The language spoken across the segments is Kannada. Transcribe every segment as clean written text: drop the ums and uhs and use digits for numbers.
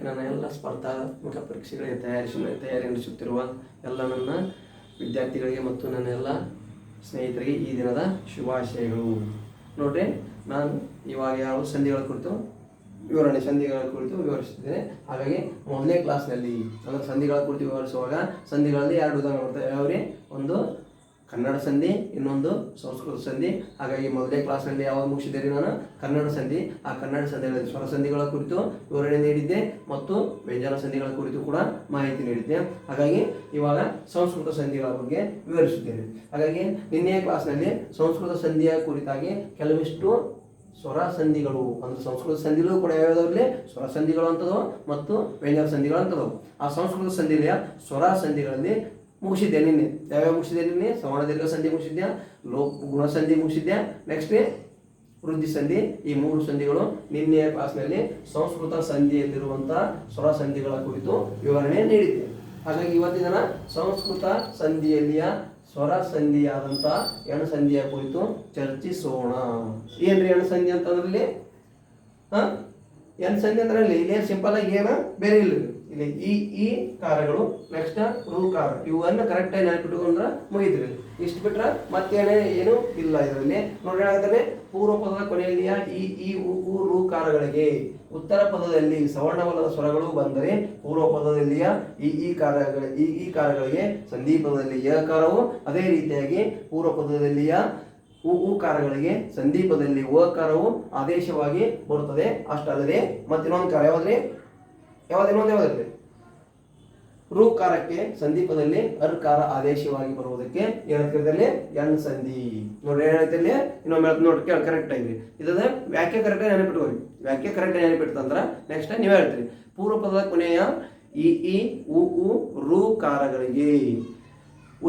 ನನ್ನ ಎಲ್ಲ ಸ್ಪರ್ಧಾತ್ಮಕ ಪರೀಕ್ಷೆಗಳಿಗೆ ತಯಾರಿ ನಡೆಸುತ್ತಿರುವ ಎಲ್ಲ ನನ್ನ ವಿದ್ಯಾರ್ಥಿಗಳಿಗೆ ಮತ್ತು ನನ್ನ ಎಲ್ಲ ಸ್ನೇಹಿತರಿಗೆ ಈ ದಿನದ ಶುಭಾಶಯಗಳು. ನೋಡ್ರಿ, ನಾನು ಇವಾಗ ಯಾವ ಸಂಧಿಗಳ ಕುರಿತು ಸಂಧಿಗಳ ಕುರಿತು ವಿವರಿಸುತ್ತಿದ್ದೇನೆ. ಹಾಗಾಗಿ ಮೊದಲನೇ ಕ್ಲಾಸ್ನಲ್ಲಿ ಅಂದರೆ ಸಂಧಿಗಳ ಕುರಿತು ವಿವರಿಸುವಾಗ ಸಂಧಿಗಳಲ್ಲಿ 2 ಉದಾಹರಣೆ ಬರ್ತವೆ. ಯಾವ್ರಿ? ಒಂದು ಕನ್ನಡ ಸಂಧಿ, ಇನ್ನೊಂದು ಸಂಸ್ಕೃತ ಸಂಧಿ. ಹಾಗಾಗಿ ಮೊದಲನೇ ಕ್ಲಾಸ್ನಲ್ಲಿ ಯಾವಾಗ ಮುಗಿಸಿದ್ದೇನೆ ನಾನು ಕನ್ನಡ ಸಂಧಿ. ಆ ಕನ್ನಡ ಸಂಧಿಗಳಲ್ಲಿ ಸ್ವರ ಸಂಧಿಗಳ ಕುರಿತು ವಿವರಣೆ ನೀಡಿದ್ದೆ ಮತ್ತು ವ್ಯಂಜನ ಸಂಧಿಗಳ ಕುರಿತು ಕೂಡ ಮಾಹಿತಿ ನೀಡಿದ್ದೆ. ಹಾಗಾಗಿ ಇವಾಗ ಸಂಸ್ಕೃತ ಸಂಧಿಗಳ ಬಗ್ಗೆ ವಿವರಿಸುತ್ತೇನೆ. ಹಾಗಾಗಿ ನಿನ್ನೆಯ ಕ್ಲಾಸ್ನಲ್ಲಿ ಸಂಸ್ಕೃತ ಸಂಧಿಯ ಕುರಿತಾಗಿ ಕೆಲವಿಷ್ಟು ಸ್ವರ ಸಂಧಿಗಳು ಅಂದರೆ ಸಂಸ್ಕೃತ ಸಂಧಿಗಳು ಕೂಡ ಯಾವ್ಯಾವುದರಲ್ಲಿ ಸ್ವರ ಸಂಧಿಗಳು ಅಂತದವು ಮತ್ತು ವ್ಯಂಜನ ಸಂಧಿಗಳು ಅಂತದವು. ಆ ಸಂಸ್ಕೃತ ಸಂಧಿಯ ಸ್ವರ ಸಂಧಿಗಳಲ್ಲಿ ಮುಗಿಸಿದ್ದೆ ನಿನ್ನೆ. ಯಾವ್ಯಾವ ಮುಗಿಸಿದ್ದೆ ನಿನ್ನೆ? ಸವರ್ಣ ದೀರ್ಘ ಸಂಧಿ ಮುಗಿಸಿದ್ಯಾ, ಗುಣ ಸಂಧಿ ಮುಗಿಸಿದ್ಯಾ, ನೆಕ್ಸ್ಟ್ ವೃದ್ಧಿ ಸಂಧಿ. ಈ 3 ಸಂಧಿಗಳು ನಿನ್ನೆಯ ಕ್ಲಾಸ್ನಲ್ಲಿ ಸಂಸ್ಕೃತ ಸಂಧಿಯಲ್ಲಿರುವಂತಹ ಸ್ವರ ಸಂಧಿಗಳ ಕುರಿತು ವಿವರಣೆ ನೀಡಿದ್ದೆ. ಹಾಗಾಗಿ ಇವತ್ತಿನ ದಿನ ಸಂಸ್ಕೃತ ಸಂಧಿಯಲ್ಲಿಯ ಸ್ವರ ಸಂಧಿಯಾದಂಥ ಎಣ ಸಂಧಿಯ ಕುರಿತು ಚರ್ಚಿಸೋಣ. ಏನ್ರಿ ಎಣ ಸಂಧಿ ಅಂತಂದ್ರಲ್ಲಿ? ಎನ್ ಸಂಧಿ ಅಂದ್ರೆ ಇಲ್ಲಿ ಸಿಂಪಲ್ ಆಗಿ ಏನು ಬೇರೆ ಇಲ್ಲ. ಇಲ್ಲಿ ಈ ಕಾರಗಳು, ನೆಕ್ಸ್ಟ್ ಕಾರ, ಇವನ್ನ ಕರೆಕ್ಟ್ ಆಗಿ ನೆನಪಿಟ್ಟುಕೊಂಡ್ರೆ ಮುಗಿದ್ರಿ. ಇಷ್ಟು ಬಿಟ್ರೆ ಮತ್ತೇನೇ ಏನು ಇಲ್ಲ ಇದರಲ್ಲಿ. ನೋಡಿ, ಹಾಗಾದ್ರೆ ಪೂರ್ವ ಪದದ ಕೊನೆಯಲ್ಲಿಯ ಈ ರು ಕಾರಗಳಿಗೆ ಉತ್ತರ ಪದದಲ್ಲಿ ಸವರ್ಣವಲ್ಲದ ಸ್ವರಗಳು ಬಂದರೆ ಪೂರ್ವ ಪದದಲ್ಲಿಯ ಈ ಕಾರಗಳಿಗೆ ಸಂಧಿ ಪದದಲ್ಲಿ ಯಕಾರವು, ಅದೇ ರೀತಿಯಾಗಿ ಪೂರ್ವ ಪದದಲ್ಲಿಯ ಕಾರಗಳಿಗೆ ಸಂಧಿ ಪದದಲ್ಲಿ ಓಕಾರವು ಆದೇಶವಾಗಿ ಬರುತ್ತದೆ. ಅಷ್ಟಲ್ಲದೆ ಮತ್ತಿನ್ನೊಂದು ಕಾರ ಯಾವ್ದ್ರಿ? ರುಕಾರಕ್ಕೆ ಸಂಧಿಪದಲ್ಲಿ ಅರ್ಕಾರ ಆದೇಶವಾಗಿ ಬರುವುದಕ್ಕೆ ಏನಂತೇಳಿದಲ್ಲಿ ಎಣ್ ಸಂಧಿ. ನೋಡ್ರಿ, ಏನಂತೇಳಿ ಇನ್ನೊಮ್ಮೆ ನೋಡಿ ಕರೆಕ್ಟ್ ಆಗಿ ಇದದ ವ್ಯಾಖ್ಯೆ ಕರೆಕ್ಟ್ ಆಗಿ ನೆನಪಿಟ್ಕೊಳ್ಳಿ. ವ್ಯಾಖ್ಯೆ ಕರೆಕ್ಟ್ ಆಗಿ ನೆನಪಿಟ್ಟಂದ್ರ ನೆಕ್ಸ್ಟ್ ನೀವು ಹೇಳ್ತೀರಿ ಪೂರ್ವ ಪದದ ಕೊನೆಯ ಈ ರು ಕಾರಗಳಿಗೆ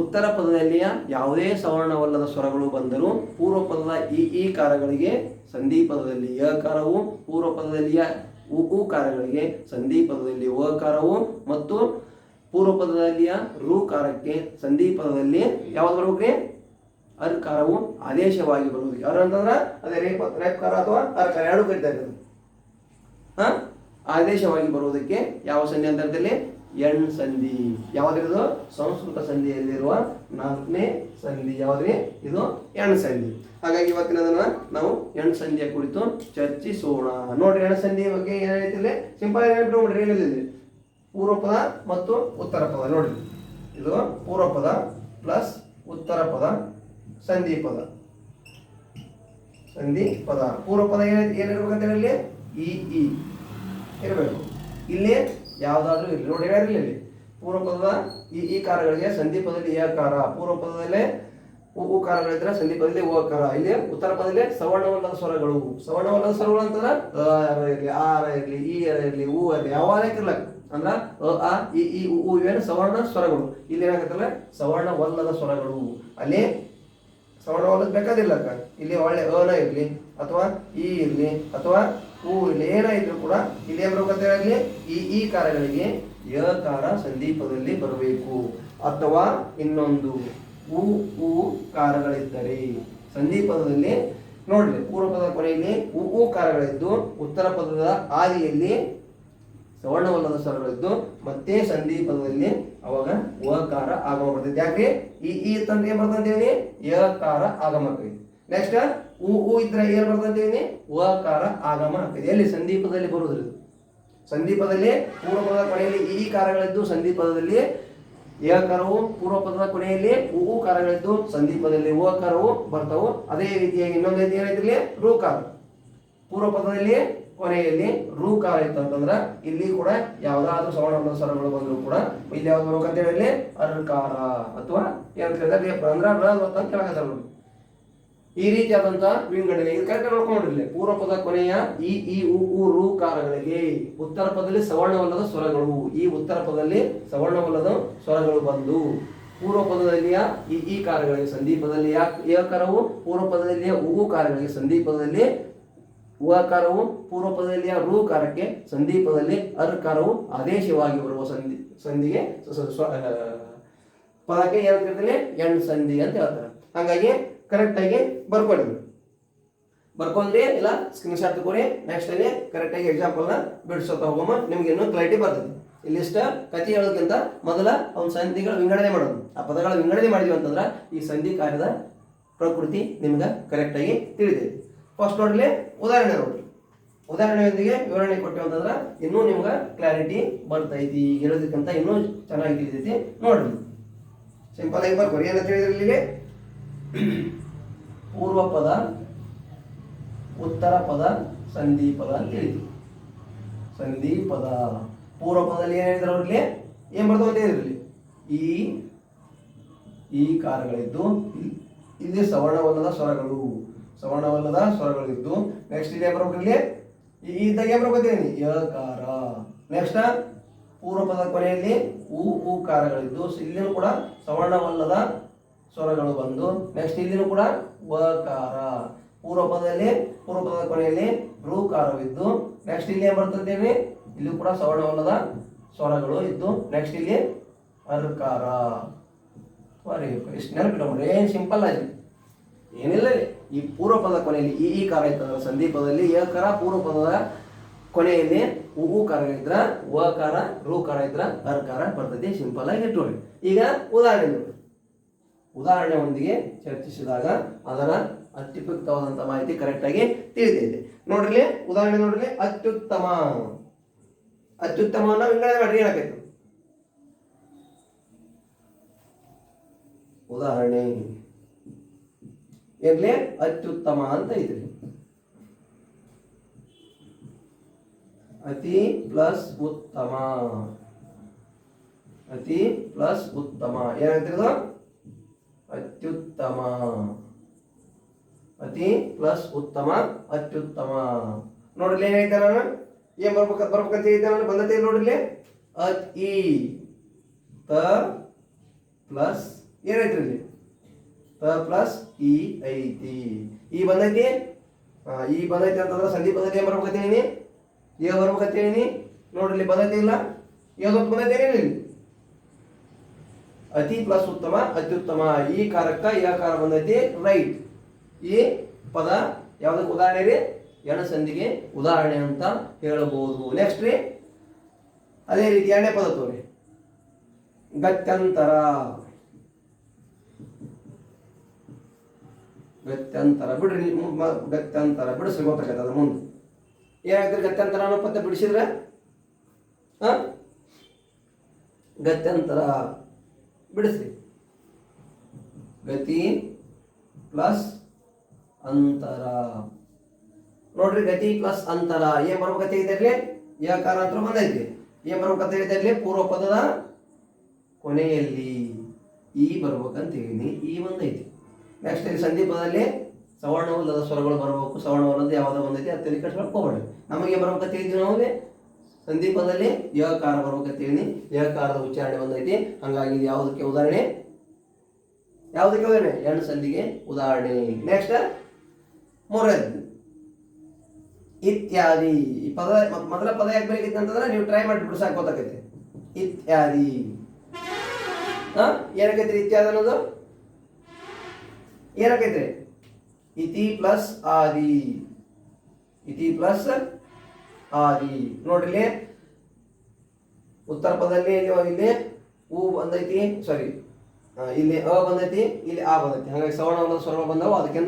ಉತ್ತರ ಪದದಲ್ಲಿಯ ಯಾವುದೇ ಸವರ್ಣವಲ್ಲದ ಸ್ವರಗಳು ಬಂದರೂ ಪೂರ್ವ ಪದದ ಈ ಕಾರಗಳಿಗೆ ಸಂಧಿ ಪದದಲ್ಲಿ ಯಕಾರವು, ಪೂರ್ವ ಪದದಲ್ಲಿಯ ಕಾರಗಳಿಗೆ ಸಂಧಿ ಪದದಲ್ಲಿ ಓಕಾರವು ಮತ್ತು ಪೂರ್ವ ಪದದಲ್ಲಿಯ ರು ಕಾರಕ್ಕೆ ಸಂಧಿ ಪದದಲ್ಲಿ ಯಾವ್ದು ಬರ್ಬೇಕ್ರಿ? ಅರ್ಕಾರವು ಆದೇಶವಾಗಿ ಬರುವುದಕ್ಕೆ. ಅರ್ ಅಂತಂದ್ರೆ ಅದೇ ರೇಪ್ಕಾರ ಅಥವಾ ಅರ್ಕಾರ ಎರಡು ಕರಿತಾ ಇರೋದು. ಆದೇಶವಾಗಿ ಬರುವುದಕ್ಕೆ ಯಾವ ಸಂಧಿ ಅಂತ ಹೇಳ್ತೇವೆ? ಎಣ್ ಸಂಧಿ. ಯಾವ್ದಿರೋದು? ಸಂಸ್ಕೃತ ಸಂಧಿಯಲ್ಲಿರುವ 4ನೇ ಸಂಧಿ. ಯಾವ್ದ್ರಿ? ಇದು ಎಣ್ ಸಂಧಿ. ಹಾಗಾಗಿ ಇವತ್ತಿನ ದಿನ ನಾವು ಎಣ್ ಸಂಧಿಯ ಕುರಿತು ಚರ್ಚಿಸೋಣ. ನೋಡ್ರಿ, ಎಣ್ ಸಂಧಿಯ ಬಗ್ಗೆ ಏನಾಯ್ತಿಲ್ಲ ಸಿಂಪಲ್ ಆಗಿ ನೋಡ್ರಿ. ಏನಿಲ್ಲ ಪೂರ್ವ ಪದ ಮತ್ತು ಉತ್ತರ ಪದ. ನೋಡ್ರಿ, ಇದು ಪೂರ್ವ ಪದ ಪ್ಲಸ್ ಉತ್ತರ ಪದ ಸಂಧಿ ಪದ. ಪೂರ್ವ ಪದ ಏನಿರ್ಬೇಕಂತ ಹೇಳಿ ಈ ಇರಬೇಕು. ಇಲ್ಲಿ ಯಾವ್ದಾದ್ರು ಇರಲಿ. ನೋಡಿ, ಇರಲಿ ಪೂರ್ವ ಪದದ ಈ ಕಾರಗಳಿಗೆ ಸಂಧಿ ಪದದಲ್ಲಿ ಯಕಾರ, ಪೂರ್ವ ಪದದಲ್ಲೇ ಕಾರಗಳಿದ್ರೆ ಸಂಧಿ ಪದದಲ್ಲಿ ಓಕಾರ. ಇಲ್ಲಿ ಉತ್ತರ ಪದದಲ್ಲಿ ಸವರ್ಣವಲ್ಲದ ಸ್ವರಗಳು. ಸವರ್ಣವಲ್ಲದ ಸ್ವರಗಳು ಅಂತಂದ್ರೆ ಇರಲಿ, ಆರ ಇರಲಿ, ಈ ಇರಲಿ, ಊ ಇರಲಿ, ಯಾವಾಗ ಇರ್ಲಕ್ಕ ಅಂದ್ರ ಈ ಇವೇನು ಸವರ್ಣ ಸ್ವರಗಳು. ಇಲ್ಲಿ ಏನಾಗತ್ತಲ್ಲ ಸವರ್ಣವಲ್ಲದ ಸ್ವರಗಳು. ಅಲ್ಲಿ ಸವರ್ಣವಲ್ಲದ ಬೇಕಾದಿಲ್ಲಕ್ಕ. ಇಲ್ಲಿ ಒಳ್ಳೆ ಅನ ಇರ್ಲಿ ಅಥವಾ ಈ ಇರ್ಲಿ ಅಥವಾ ಹೂ ಇರ್ಲಿ, ಏನ ಇದ್ರು ಕೂಡ ಇಲ್ಲಿ ಏನ್ ಬರ್ಬೇಕಂತ ಹೇಳಿ ಈ ಕಾರಗಳಿಗೆ ಯಕಾರ ಸಂಧೀಪದಲ್ಲಿ ಬರಬೇಕು. ಅಥವಾ ಇನ್ನೊಂದು ಉ ಕಾರಗಳಿದ್ದರೆ ಸಂಧೀಪದದಲ್ಲಿ ನೋಡ್ರಿ, ಪೂರ್ವ ಪದದ ಕೊನೆಯಲ್ಲಿ ಉ ಕಾರಗಳಿದ್ದು ಉತ್ತರ ಪದದ ಆದಿಯಲ್ಲಿ ಸವರ್ಣವಲ್ಲದ ಸ್ವರಗಳಿದ್ದು ಮತ್ತೆ ಸಂಧಿ ಪದದಲ್ಲಿ ಅವಾಗ ವಕಾರ ಆಗಮ ಬರ್ತೈತಿ. ಯಾಕೆ ಈ ತಂದ್ರೆ ಏನ್ ಬರ್ತಂತೇಳಿ ಯಕಾರ ಆಗಮ ಆಗ್ತೈತಿ. ನೆಕ್ಸ್ಟ್ ಉ ಇದ್ರೆ ಏನ್ ಬರ್ತಂತೇಳಿ ವಕಾರ ಆಗಮ ಆಗ್ತೈತಿ. ಎಲ್ಲಿ? ಸಂಧೀಪದಲ್ಲಿ ಬರುವುದಿಲ್ಲ. ಸಂಧೀಪದಲ್ಲಿ ಪೂರ್ವ ಪದದ ಕೊನೆಯಲ್ಲಿ ಈ ಕಾರಗಳಿದ್ದು ಸಂಧೀಪದದಲ್ಲಿ ಯಕಾರವು, ಪೂರ್ವ ಪದದ ಕೊನೆಯಲ್ಲಿ ಉ ಕಾರಗಳಿದ್ದು ಸಂಧೀಪದಲ್ಲಿ ಓಕಾರವು ಬರ್ತಾವು. ಅದೇ ರೀತಿಯಾಗಿ ಇನ್ನೊಂದು ರೀತಿ ಏನೈತಿಲ್ಲಿ ರುಕಾರ. ಪೂರ್ವ ಪದದಲ್ಲಿ ಕೊನೆಯಲ್ಲಿ ರುಕಾರ ಇತ್ತಂತಂದ್ರ ಇಲ್ಲಿ ಕೂಡ ಯಾವ್ದಾದ್ರು ಸವರ್ಣ ಸ್ವರಗಳು ಬಂದ್ರು ಕೂಡ ಇಲ್ಲಿ ಯಾವ್ದು ಬರ್ಬೇಕಂತ ಹೇಳಿ ಅರ್ಕಾರ ಅಥವಾ ಏನ್ ಕೇಳಿದ್ರೆ ಅಂತ ಕೇಳಕತ್ತಾರ ನೋಡಿ. ಈ ರೀತಿಯಾದಂತಹ ವಿಂಗಡಣೆ ಇದು ಕರೆಕ್ಟ್ ನೋಡ್ಕೊಂಡ್ರಿ. ಪೂರ್ವ ಪದ ಕೊನೆಯ ಈ ರು ಕಾರಗಳಿಗೆ ಉತ್ತರ ಪದದಲ್ಲಿ ಸವರ್ಣವಲ್ಲದ ಸ್ವರಗಳು. ಈ ಉತ್ತರ ಪದದಲ್ಲಿ ಸವರ್ಣವಲ್ಲದ ಸ್ವರಗಳು ಬಂದು ಪೂರ್ವ ಪದದಲ್ಲಿಯ ಈ ಕಾರಗಳಿಗೆ ಸಂಧೀಪದಲ್ಲಿ ಯಕಾರವು, ಪೂರ್ವ ಪದದಲ್ಲಿಯ ಕಾರಗಳಿಗೆ ಸಂಧೀಪದಲ್ಲಿ ಉಕಾರವು, ಪೂರ್ವ ಪದದಲ್ಲಿಯ ರು ಕಾರಕ್ಕೆ ಸಂಧೀಪದಲ್ಲಿ ಅರ್ಕಾರವು ಆದೇಶವಾಗಿ ಬರುವ ಸಂಧಿಗೆ ಪದಕ್ಕೆ ಏನಂತ ಎಣ್ ಸಂಧಿ ಅಂತ ಹೇಳ್ತಾರೆ. ಹಾಗಾಗಿ ಕರೆಕ್ಟ್ ಆಗಿ ಬರ್ಕೊಳ್ಳಿ. ಬರ್ಕೊಂಡ್ರಿ ಇಲ್ಲ ಸ್ಕ್ರೀನ್ ಶಾಟ್ ತಗೋರಿ. ನೆಕ್ಸ್ಟ್ ಅಲ್ಲಿ ಕರೆಕ್ಟ್ ಆಗಿ ಎಕ್ಸಾಂಪಲ್ನ ಬಿಡಿಸೋತಾ ಹೋಗೋಮ, ನಿಮ್ಗೆ ಇನ್ನೂ ಕ್ಲಾರಿಟಿ ಬರ್ತದೆ. ಇಲ್ಲಿಷ್ಟ ಕಥೆ ಹೇಳೋದಕ್ಕಿಂತ ಮೊದಲ ಅವ್ನ ಸಂಧಿಗಳ ವಿಂಗಡಣೆ ಮಾಡೋದು. ಆ ಪದಗಳ ವಿಂಗಡಣೆ ಮಾಡಿದ್ವಿ ಅಂತಂದ್ರೆ ಈ ಸಂಧಿ ಕಾರ್ಯದ ಪ್ರಕೃತಿ ನಿಮ್ಗೆ ಕರೆಕ್ಟಾಗಿ ತಿಳಿತೈತಿ. ಫಸ್ಟ್ ನೋಡ್ಲಿ ಉದಾಹರಣೆ ನೋಡ್ರಿ. ಉದಾಹರಣೆಯೊಂದಿಗೆ ವಿವರಣೆ ಕೊಟ್ಟೆವು ಅಂತಂದ್ರೆ ಇನ್ನೂ ನಿಮ್ಗೆ ಕ್ಲಾರಿಟಿ ಬರ್ತೈತಿ, ಹೇಳೋದಕ್ಕಿಂತ ಇನ್ನೂ ಚೆನ್ನಾಗಿ ತಿಳಿತೈತಿ. ನೋಡ್ರಿ ಸಿಂಪಲ್ ಆಗಿ ಬರ್ಕೋರಿ. ಏನಂತ ಹೇಳಿದ್ರಿ ಇಲ್ಲಿಗೆ ಪೂರ್ವ ಪದ, ಉತ್ತರ ಪದ, ಸಂಧಿ ಪದ ಅಂತ ಹೇಳಿದ್ವಿ. ಸಂಧಿ ಪದ ಪೂರ್ವ ಪದದಲ್ಲಿ ಏನ್ ಹೇಳಿದ್ರು ಅವ್ರಲ್ಲಿ ಏನ್ ಬರ್ತಾವ ಅಂತ ಹೇಳಿದ್ರಲ್ಲಿ ಈ ಕಾರಗಳಿದ್ದು ಇಲ್ಲಿ ಸವರ್ಣವಲ್ಲದ ಸ್ವರಗಳು, ಸವರ್ಣವಲ್ಲದ ಸ್ವರಗಳಿದ್ದು. ನೆಕ್ಸ್ಟ್ ಇಲ್ಲಿ ಬರ್ಬೇಕಲ್ಲಿ ಈ ಇದ್ದಾಗ ಏನ್ ಬರ್ಕೋತೀನಿ ಯಕಾರ. ನೆಕ್ಸ್ಟ್ ಪೂರ್ವ ಪದ ಕೊನೆಯಲ್ಲಿ ಉ ಕಾರಗಳಿದ್ದು ಇಲ್ಲಿನೂ ಕೂಡ ಸವರ್ಣವಲ್ಲದ ಸ್ವರಗಳು ಬಂದು. ನೆಕ್ಸ್ಟ್ ಇಲ್ಲಿನೂ ಕೂಡ ವಕಾರ. ಪೂರ್ವ ಪದದ ಕೊನೆಯಲ್ಲಿ ಋಕಾರವಿದ್ದು. ನೆಕ್ಸ್ಟ್ ಇಲ್ಲಿ ಏನ್ ಬರ್ತದೇನೆ ಇಲ್ಲಿ ಕೂಡ ಸವರ್ಣವಲ್ಲದ ಸ್ವರಗಳು ಇದ್ದು. ನೆಕ್ಸ್ಟ್ ಇಲ್ಲಿ ಅರ್ಕಾರ. ಇಷ್ಟು ನೆನಪಿಟ್ಕೊಂಡ್ರೆ ಏನ್ ಸಿಂಪಲ್ ಆಗಿ ಏನಿಲ್ಲ. ಈ ಪೂರ್ವ ಪದ ಕೊನೆಯಲ್ಲಿ ಈ ಕಾರ ಇತ್ತಂದ್ರೆ ಸಂಧಿ ಪದದಲ್ಲಿ ಯಕಾರ, ಪೂರ್ವ ಪದದ ಕೊನೆಯಲ್ಲಿ ಉ ಕಾರ ಇದ್ರ ವಕಾರ, ಋಕಾರ ಇದ್ರ ಅರ್ಕಾರ ಬರ್ತದೆ. ಸಿಂಪಲ್ ಆಗಿ ಇಟ್ಕೊಳ್ಳಿ. ಈಗ ಉದಾಹರಣೆ ನೋಡಿ. ಉದಾಹರಣೆ ಒಂದಿಗೆ ಚರ್ಚಿಸಿದಾಗ ಅದರ ಅತ್ಯುಪಯುಕ್ತವಾದಂಥ ಮಾಹಿತಿ ಕರೆಕ್ಟ್ ಆಗಿ ತಿಳಿದಿದೆ. ನೋಡ್ರಿ ಉದಾಹರಣೆ ನೋಡ್ರಿ. ಅತ್ಯುತ್ತಮ, ಅತ್ಯುತ್ತಮವನ್ನ ವಿಂಗಡಣೆ ಮಾಡ್ರಿ. ಏನಾಗೈತು ಉದಾಹರಣೆ ಇರ್ಲಿ ಅತ್ಯುತ್ತಮ ಅಂತ ಐತ್ರಿ. ಅತಿ ಪ್ಲಸ್ ಉತ್ತಮ, ಅತಿ ಪ್ಲಸ್ ಉತ್ತಮ ಏನಾಗ್ತಿರೋದು ಅತ್ಯುತ್ತಮ. ಅತಿ ಪ್ಲಸ್ ಉತ್ತಮ ಅತ್ಯುತ್ತಮ. ನೋಡ್ರಿ ಏನೈತೆ ನಾನು ಏನ್ ಬರ್ಬೇಕಂತ ಹೇಳಿದ್ದೆ ನಾನು ಬಂದತೆ ನೋಡ್ರಿ. ಅತಿ ತ ಪ್ಲಸ್ ಏನೈತ್ರಿ ಇಲ್ಲಿ ತ ಪ್ಲಸ್ ಈ ಐತಿ. ಈ ಬಂದೈತಿ ಅಂತಂದ್ರೆ ಸಂಧಿ ಪದ್ಧತಿ ಏನ್ ಬರ್ಬೇಕಂತ ಹೇಳಿನಿ ಏ ಬರ್ಬೇಕಂತ ಹೇಳಿನಿ. ನೋಡ್ರಿ ಬಂದೈತಿ ಇಲ್ಲ ಯಾವ್ದೊತ್ತು ಬಂದೈತಿ ಇಲ್ಲಿ ಅತಿ ಪ್ಲಸ್ ಉತ್ತಮ ಅತ್ಯುತ್ತಮ. ಈ ಕಾರಕ್ಕ ಕಾರ ಬಂದೈತಿ ರೈಟ್. ಈ ಪದ ಯಾವ್ದಕ್ಕೆ ಉದಾಹರಣೆ ರೀ ಎಣ ಸಂಧಿಗೆ ಉದಾಹರಣೆ ಅಂತ ಹೇಳಬಹುದು. ನೆಕ್ಸ್ಟ್ ರೀ ಅದೇ ರೀತಿ ಎರಡನೇ ಪದ ತೋರಿ ಗತ್ಯಂತರ. ಗತ್ಯಂತರ ಬಿಡ್ರಿ, ಗತ್ಯಂತರ ಬಿಡಿಸ್ರಿ ಗೊತ್ತಾಗತ್ತೆ ಅದ್ರ ಮುಂದೆ ಏನಾಗ್ತದೆ. ಗತ್ಯಂತರ ಅನ್ನೋ ಪದ ಬಿಡಿಸಿದ್ರೆ ಗತ್ಯಂತರ ಬಿಡಿಸ್ರಿ. ಗತಿ ಪ್ಲಸ್ ಅಂತರ. ನೋಡ್ರಿ ಗತಿ ಪ್ಲಸ್ ಅಂತರ ಏನ್ ಬರ್ಬೇಕಂತ ಹೇಳಿದ್ರಿ ಯಾಕಾರ ಅಂತ ಬಂದೈತಿ. ಏನ್ ಬರ್ಬೇಕಂತ ಹೇಳಿದ್ರಿ ಪೂರ್ವ ಪದದ ಕೊನೆಯಲ್ಲಿ ಈ ಬರ್ಬೇಕಂತ ಹೇಳಿನಿ ಈ ಬಂದೈತಿ. ನೆಕ್ಸ್ಟ್ ಇಲ್ಲಿ ಸಂಧಿ ಪದದಲ್ಲಿ ಸವರ್ಣವಲ್ಲದ ಸ್ವರಗಳು ಬರಬೇಕು. ಸವರ್ಣವಲ್ಲದ ಯಾವ್ದು ಬಂದೈತಿ ಅದು ತಲೆ ಕೆಡಿಸ್ಕೊಳಕ್ ಹೋಗ್ಬೇಡಿ. ನಮಗೆ ಬರ್ಬೇಕಂತ ಹೇಳಿದ್ವಿ ನಾವು ಸಂಧಿ ಪದದಲ್ಲಿ ಯಕಾರ ಬರ್ಬೇಕಂತ ಹೇಳಿನಿ. ಯಕಾರದ ಉಚ್ಚಾರಣೆ ಬಂದೈತಿ. ಹಂಗಾಗಿ ಇದು ಯಾವುದಕ್ಕೆ ಉದಾಹರಣೆ ಎಣ್ಣು ಸಂಧಿಗೆ ಉದಾಹರಣೆ. ನೆಕ್ಸ್ಟ್ ಮೂರನೇದು ಇತ್ಯಾದಿ. ಈ ಪದ ಮೊದಲ ಪದ ಯಾಕೆ ಬೇಕಿತ್ತು ಅಂತಂದ್ರೆ ನೀವು ಟ್ರೈ ಮಾಡಿ ಬಿಡಿಸಾಕ ಗೊತ್ತಾಗೈತಿ. ಇತ್ಯಾದಿ ಏನಕ್ಕೈತ್ರಿ ಇತ್ಯಾದಿ ಅನ್ನೋದು ಏನಕ್ಕೈತ್ರಿ ಇತಿ ಪ್ಲಸ್ ಆದಿ. ಇತಿ ಪ್ಲಸ್ ಆದಿ. ನೋಡ್ರಿ ಉತ್ತರ ಪದದಲ್ಲಿ ಇಲ್ಲಿ ಉ ಬಂದೈತಿ, ಸಾರಿ ಇಲ್ಲಿ ಅ ಬಂದೈತಿ, ಇಲ್ಲಿ ಆ ಬಂದೈತಿ. ಹಾಗಾಗಿ ಸವರ್ಣವಲ್ಲದ ಸ್ವರ ಬಂದವು. ಅದಕ್ಕೆ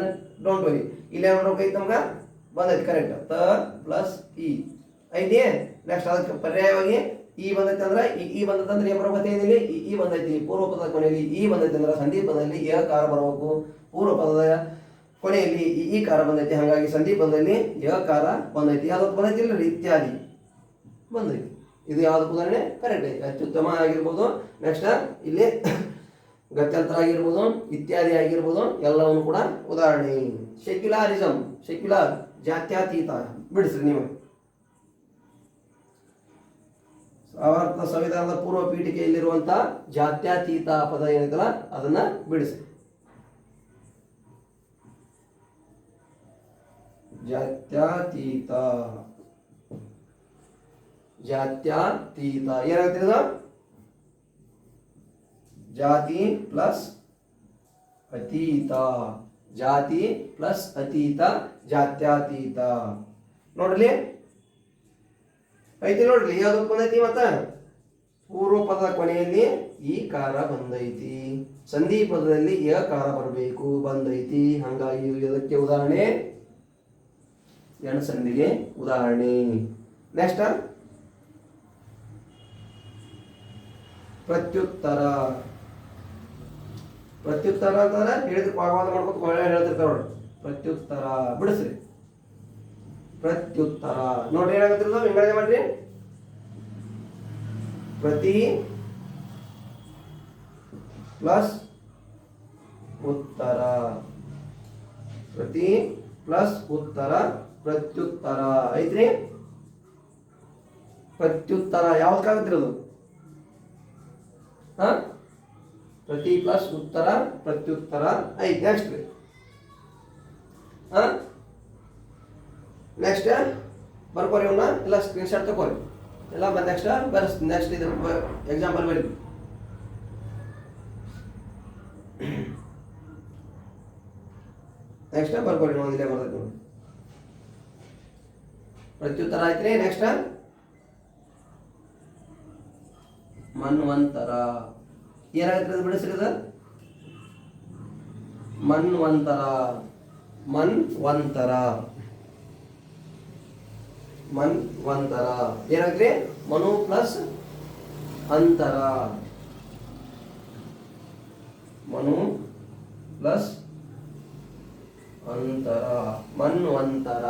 ಡೋಂಟ್ ವರಿ. ಇಲ್ಲಿ ಏನು ಬರ್ಬೇಕೈತಿ ನಮ್ಗೆ ಬಂದೈತಿ ಕರೆಕ್ಟ್ ತ ಪ್ಲಸ್ ಇ ಐತಿ. ನೆಕ್ಸ್ಟ್ ಅದಕ್ಕೆ ಪರ್ಯಾಯವಾಗಿ ಈ ಬಂದೈತಿ ಅಂದ್ರೆ ಈ ಬಂದೈತಂದ್ರೆ ಏನ್ ಬರ್ಬೇಕಂತ ಇಲ್ಲಿ ಈ ಬಂದೈತಿ. ಪೂರ್ವ ಪದದ ಕೊನೆಯಲ್ಲಿ ಈ ಬಂದೈತಿ ಅಂದ್ರೆ ಸಂಧಿ ಪದದಲ್ಲಿ ಯ ಕಾರ ಬರಬೇಕು. ಪೂರ್ವ ಪದದ ಕೊನೆಯಲ್ಲಿ ಈ ಕಾರ ಬಂದೈತಿ. ಹಾಗಾಗಿ ಸಂಧಿ ಪದದಲ್ಲಿ ಯ ಕಾರ ಬಂದೈತಿ. ಯಾವ್ದು ಬಂದೈತಿ ಇಲ್ಲ ಇತ್ಯಾದಿ ಬಂದೈತಿ. ಇದು ಯಾವ್ದು ಉದಾಹರಣೆ ಕರೆಕ್ಟ್ ಐತಿ. ಅತ್ಯುತ್ತಮ ಆಗಿರ್ಬೋದು. ನೆಕ್ಸ್ಟ್ ಇಲ್ಲಿ ಗತ್ಯಂತರ ಆಗಿರ್ಬೋದು, ಇತ್ಯಾದಿ ಆಗಿರ್ಬೋದು, ಎಲ್ಲವನ್ನು ಕೂಡ ಉದಾಹರಣೆ. ಸೆಕ್ಯುಲಾರಿಸಮ್, ಸೆಕ್ಯುಲಾರ್ ಜಾತ್ಯತೀತ ಬಿಡಿಸ್ರಿ ನೀವು. ಭಾರತ ಸಂವಿಧಾನದ ಪೂರ್ವ ಪೀಠಿಕೆಯಲ್ಲಿರುವಂತ ಜಾತ್ಯತೀತ ಪದ ಏನಿದಲ್ಲ ಅದನ್ನ ಬಿಡಿಸಿ. ಜಾತ್ಯತೀತ, ಜಾತ್ಯತೀತ ಏನಾಗ್ತಿರೋದು ಜಾತಿ ಪ್ಲಸ್ ಅತೀತ. ಜಾತಿ ಪ್ಲಸ್ ಅತೀತ ಜಾತ್ಯತೀತ. ನೋಡ್ರಿ ಐತಿ ನೋಡ್ರಿ ಯಾವ್ದು ಬಂದೈತಿ ಮತ್ತ ಪೂರ್ವ ಪದದ ಕೊನೆಯಲ್ಲಿ ಈ ಕಾರ ಬಂದೈತಿ, ಸಂಧಿ ಪದದಲ್ಲಿ ಯಕಾರ ಬರಬೇಕು ಬಂದೈತಿ. ಹಂಗಾಗಿ ಇದಕ್ಕೆ ಉದಾಹರಣೆ ಎಣ ಸಂಧಿಗೆ ಉದಾಹರಣೆ. ನೆಕ್ಸ್ಟ್ ಪ್ರತ್ಯುತ್ತರ. ಪ್ರತ್ಯುತ್ತರ ಅಂತಂದ್ರೆ ಹೇಳಿದ ಭಾಗವಾದ ಮಾಡ್ಕೊತ ಒಳ್ಳೆ ಹೇಳ್ತಿರ್ತಾರ ನೋಡ್ರಿ. ಪ್ರತ್ಯುತ್ತರ ಬಿಡಿಸ್ರಿ. ಪ್ರತ್ಯುತ್ತರ ನೋಡ್ರಿ ಏನಾಗತ್ತಿರೋದು ವಿಂಗಡಣೆ ಮಾಡ್ರಿ. ಪ್ರತಿ ಪ್ಲಸ್ ಉತ್ತರ, ಪ್ರತಿ ಪ್ಲಸ್ ಉತ್ತರ ಪ್ರತ್ಯುತ್ತರ ಐತ್ರಿ. ಪ್ರತ್ಯುತ್ತರ ಯಾವ್ದಕ್ಕಾಗತ್ತಿರೋದು? ಪ್ರತಿ ಪ್ಲಸ್ ಉತ್ತರ ಪ್ರತ್ಯುತ್ತರ ಐತಿ. ನೆಕ್ಸ್ಟ್ ನೆಕ್ಸ್ಟ್ ಬರ್ಕೋರಿ ಅವನ್ನ ಎಲ್ಲ ಸ್ಕ್ರೀನ್ ಶಾಟ್ ತಗೋರಿ ಎಲ್ಲ. ನೆಕ್ಸ್ಟ್ ಬರ್ಸ್ ನೆಕ್ಸ್ಟ್ ಇದು ಎಕ್ಸಾಂಪಲ್ ಬರೀ. ನೆಕ್ಸ್ಟ್ ಬರ್ಕೋರಿ ಒಂದಿಲ್ಲೇ ಬರ್ತೈತಿ ನೋಡಿ. ಪ್ರತ್ಯುತ್ತರ ಆಯ್ತ್ರಿ. ನೆಕ್ಸ್ಟ್ ಮನ್ವಂತರ. ಏನಾಗತ್ತೆ ಬಿಡಿಸ್ರಿ ಅದು? ಮನ್ವಂತರ. ಮನ್ವಂತರ ಮನ್ವಂತರ ಏನಾಗ್ರಿ? ಮನು ಪ್ಲಸ್ ಅಂತರ. ಮನು ಪ್ಲಸ್ ಅಂತರ ಮನ್ವಂತರ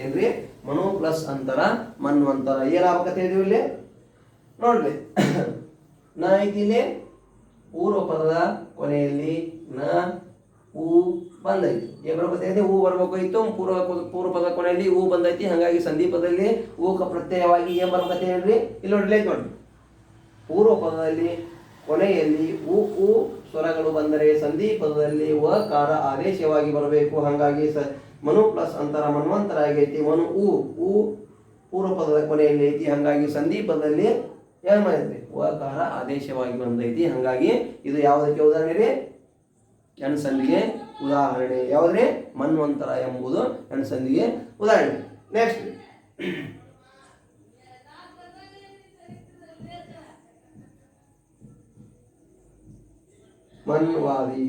ಏನ್ರಿ? ಮನು ಪ್ಲಸ್ ಅಂತರ ಮನ್ವಂತರ. ಏನಾಗಬೇಕಂತ ಹೇಳಿದ್ವಿ ಇಲ್ಲಿ ನೋಡ್ರಿ. ನ ಐತಿ ಇಲ್ಲಿ ಪೂರ್ವ ಪದದ ಕೊನೆಯಲ್ಲಿ ನ ಉ ಬಂದೈತಿ. ಏನ್ ಬರ್ಬೇಕೈತಿ? ಹೂ ಬರ್ಬೇಕಾಯ್ತು. ಪೂರ್ವ ಪದದ ಕೊನೆಯಲ್ಲಿ ಹೂ ಬಂದೈತಿ. ಹಾಗಾಗಿ ಸಂಧಿ ಪದದಲ್ಲಿ ಹೂ ಪ್ರತ್ಯಯವಾಗಿ ಏನ್ ಬರ್ಬೇಕಂತ ಹೇಳ್ರಿ ಇಲ್ಲಿ ನೋಡ್ಲಿ ನೋಡ್ರಿ. ಪೂರ್ವ ಪದದಲ್ಲಿ ಕೊನೆಯಲ್ಲಿ ಉ ಸ್ವರಗಳು ಬಂದರೆ ಸಂಧಿ ಪದದಲ್ಲಿ ವಕಾರ ಆದೇಶವಾಗಿ ಬರಬೇಕು. ಹಾಗಾಗಿ ಮನು ಪ್ಲಸ್ ಅಂತರ ಮನ್ವಂತರ ಆಗೈತಿ. ಮನು ಉ ಪೂರ್ವ ಪದದ ಕೊನೆಯಲ್ಲಿ ಐತಿ. ಹಾಗಾಗಿ ಸಂಧಿ ಪದದಲ್ಲಿ ಏನ್ ಮಾಡೈತಿ? ವಕಾರ ಆದೇಶವಾಗಿ ಬಂದೈತಿ. ಹಾಗಾಗಿ ಇದು ಯಾವುದಕ್ಕೆ ಉದಾಹರಣೆ ರೀ? ಎಣ್ ಸಂಧಿಗೆ ಉದಾಹರಣೆ. ಯಾವ್ದ್ರಿ? ಮನ್ವಂತರ ಎಂಬುದು ಎಣ್ ಸಂಧಿಗೆ ಉದಾಹರಣೆ. ನೆಕ್ಸ್ಟ್ ಮನ್ವಾದಿ.